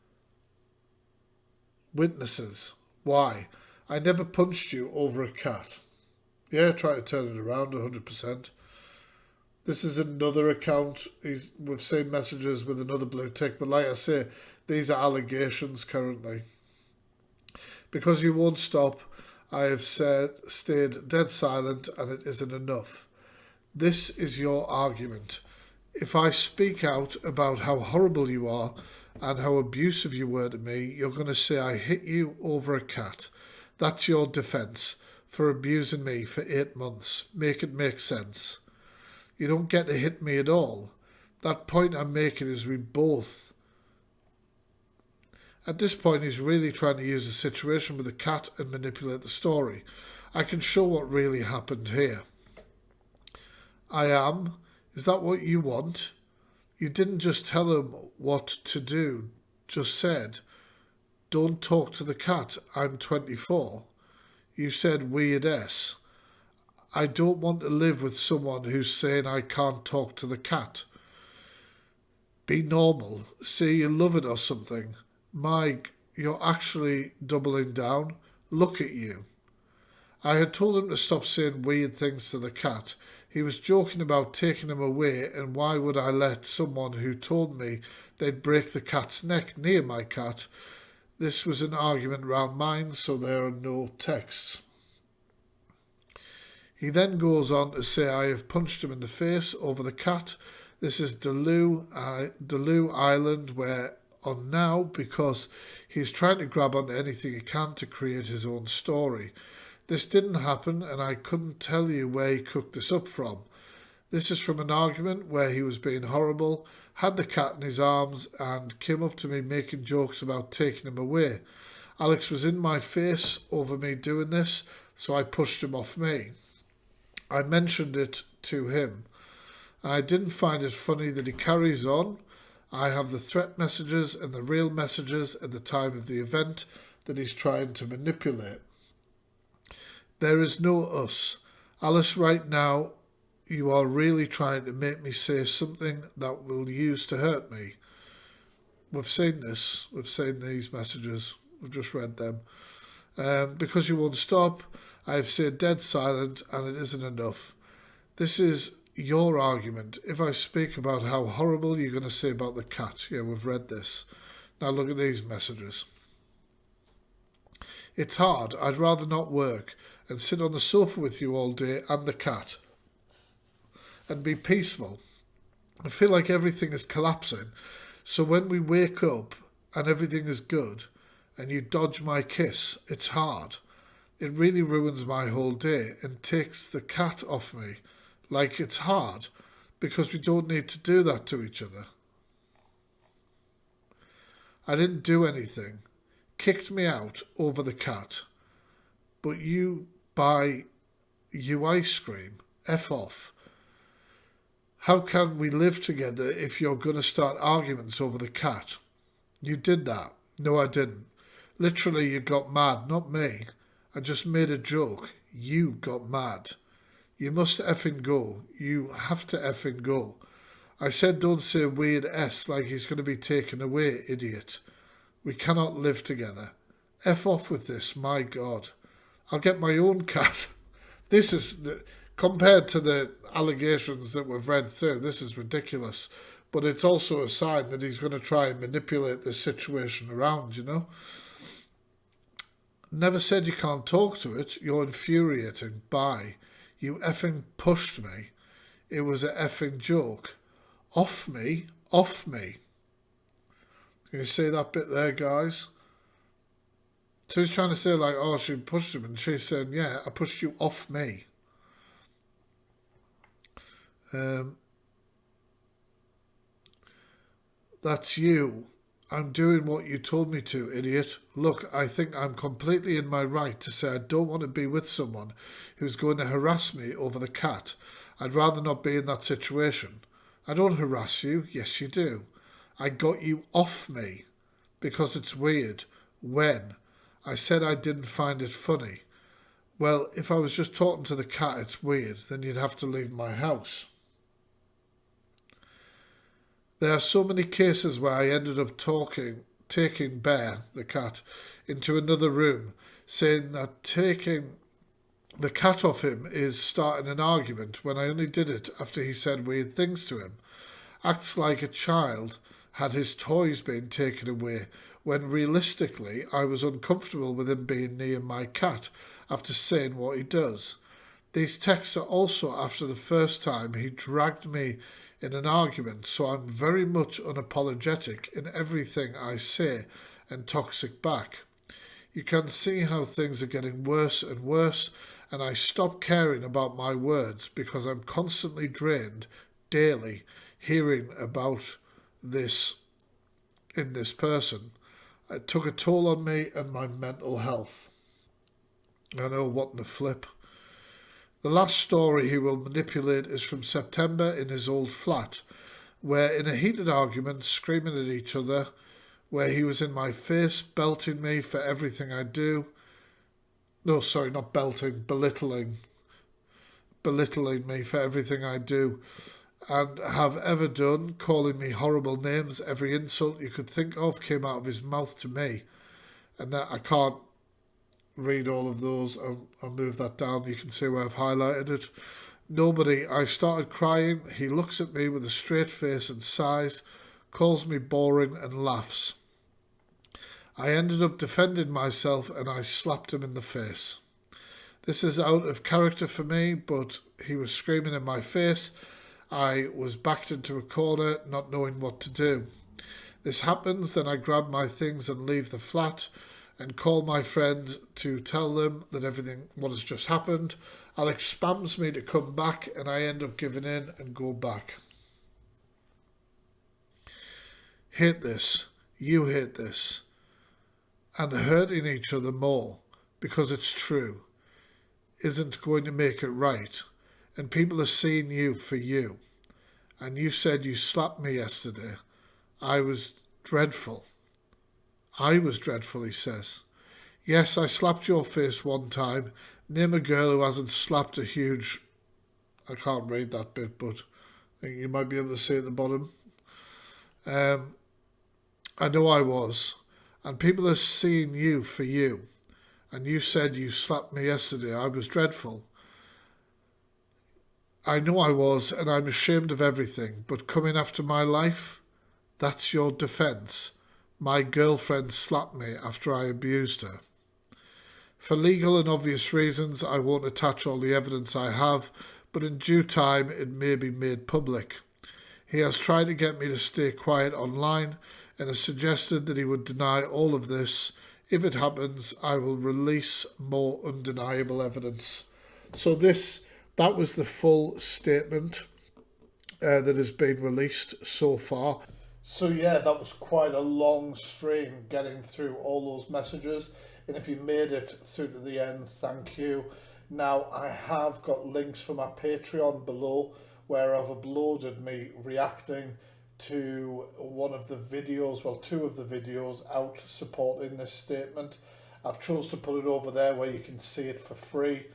Speaker 1: witnesses. Why? I never punched you over a cat. Yeah, try to turn it around 100%. This is another account. We've seen messages with another blue tick, but like I say, these are allegations currently. Because you won't stop, I have stayed dead silent and it isn't enough. This is your argument. If I speak out about how horrible you are and how abusive you were to me, you're going to say I hit you over a cat. That's your defence for abusing me for 8 months. Make it make sense. You don't get to hit me at all. That point I'm making is we both... At this point, he's really trying to use the situation with the cat and manipulate the story. I can show what really happened here. I am. Is that what you want? You didn't just tell him what to do. Just said, don't talk to the cat. I'm 24. You said weird S. I don't want to live with someone who's saying I can't talk to the cat. Be normal. Say you love it or something. Mike, you're actually doubling down. Look at you. I had told him to stop saying weird things to the cat. He was joking about taking him away, and why would I let someone who told me they'd break the cat's neck near my cat? This was an argument round mine, so there are no texts. He then goes on to say I have punched him in the face over the cat. This is Deleu Island we're on now because he's trying to grab onto anything he can to create his own story. This didn't happen and I couldn't tell you where he cooked this up from. This is from an argument where he was being horrible, had the cat in his arms and came up to me making jokes about taking him away. Alex was in my face over me doing this, so I pushed him off me. I mentioned it to him. I didn't find it funny that he carries on. I have the threat messages and the real messages at the time of the event that he's trying to manipulate. There is no us. Alice, right now, you are really trying to make me say something that will use to hurt me. We've seen this. We've seen these messages. We've just read them. Because you won't stop, I have stayed dead silent and it isn't enough. This is your argument. If I speak about how horrible you're going to say about the cat. Yeah, we've read this. Now look at these messages. It's hard. I'd rather not work and sit on the sofa with you all day and the cat and be peaceful. I feel like everything is collapsing. So when we wake up and everything is good and you dodge my kiss, it's hard. It really ruins my whole day and takes the cat off me. Like it's hard because we don't need to do that to each other. I didn't do anything. Kicked me out over the cat. But you buy you ice cream. F off. How can we live together if you're going to start arguments over the cat? You did that. No, I didn't. Literally, you got mad, not me. I just made a joke. You got mad. You must effing go. You have to effing go. I said don't say weird S like he's going to be taken away, idiot. We cannot live together. F off with this, my God. I'll get my own cat. This is... Compared to the allegations that we've read through, this is ridiculous. But it's also a sign that he's going to try and manipulate this situation around, you know. Never said you can't talk to it. You're infuriating. Bye. You effing pushed me. It was a effing joke. Off me. Off me. Can you see that bit there, guys? So he's trying to say like, oh, she pushed him. And she's saying, yeah, I pushed you off me. That's you. I'm doing what you told me to, idiot. Look, I think I'm completely in my right to say I don't want to be with someone who's going to harass me over the cat. I'd rather not be in that situation. I don't harass you. Yes, you do. I got you off me because it's weird. When? I said I didn't find it funny. Well, if I was just talking to the cat, it's weird. Then you'd have to leave my house. There are so many cases where I ended up taking Bear, the cat, into another room, saying that taking the cat off him is starting an argument when I only did it after he said weird things to him. Acts like a child had his toys being taken away, when realistically I was uncomfortable with him being near my cat after saying what he does. These texts are also after the first time he dragged me in an argument, so I'm very much unapologetic in everything I say and toxic back. You can see how things are getting worse and worse, and I stop caring about my words because I'm constantly drained daily hearing about this in this person. It took a toll on me and my mental health. I know, what in the flip. The last story he will manipulate is from September in his old flat, where in a heated argument, screaming at each other, where he was in my face, belting me for everything I do. No, sorry, not belting, belittling me for everything I do and have ever done, calling me horrible names. Every insult you could think of came out of his mouth to me. And that I can't read all of those. I'll move that down. You can see where I've highlighted it. Nobody. I started crying. He looks at me with a straight face and sighs, calls me boring and laughs. I ended up defending myself and I slapped him in the face. This is out of character for me, but he was screaming in my face. I was backed into a corner, not knowing what to do. This happens, then I grab my things and leave the flat, and call my friend to tell them that what has just happened. Alex spams me to come back and I end up giving in and go back. Hate this. You hate this. And hurting each other more because it's true isn't going to make it right. And people are seeing you for you. And you said you slapped me yesterday. I was dreadful. I was dreadful, he says. Yes, I slapped your face one time. Name a girl who hasn't slapped a huge... I can't read that bit, but I think you might be able to see at the bottom. I know I was. And people are seeing you for you. And you said you slapped me yesterday. I was dreadful. I know I was, and I'm ashamed of everything. But coming after my life, that's your defence. My girlfriend slapped me after I abused her. For legal and obvious reasons, I won't attach all the evidence I have, but in due time it may be made public. He has tried to get me to stay quiet online and has suggested that he would deny all of this. If it happens, I will release more undeniable evidence. So that was the full statement that has been released so far. So yeah, that was quite a long stream getting through all those messages. And if you made it through to the end, thank you. Now, I have got links for my Patreon below where I've uploaded me reacting to one of the videos, well, two of the videos out supporting this statement. I've chose to put it over there where you can see it for free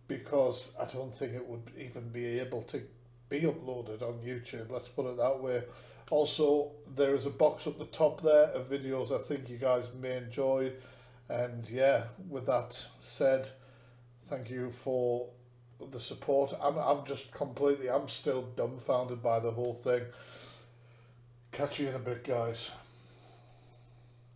Speaker 1: because I don't think it would even be able to be uploaded on YouTube, let's put it that way. Also, there is a box up the top there of videos I think you guys may enjoy. And yeah, with that said, thank you for the support. I'm still dumbfounded by the whole thing. Catch you in a bit, guys.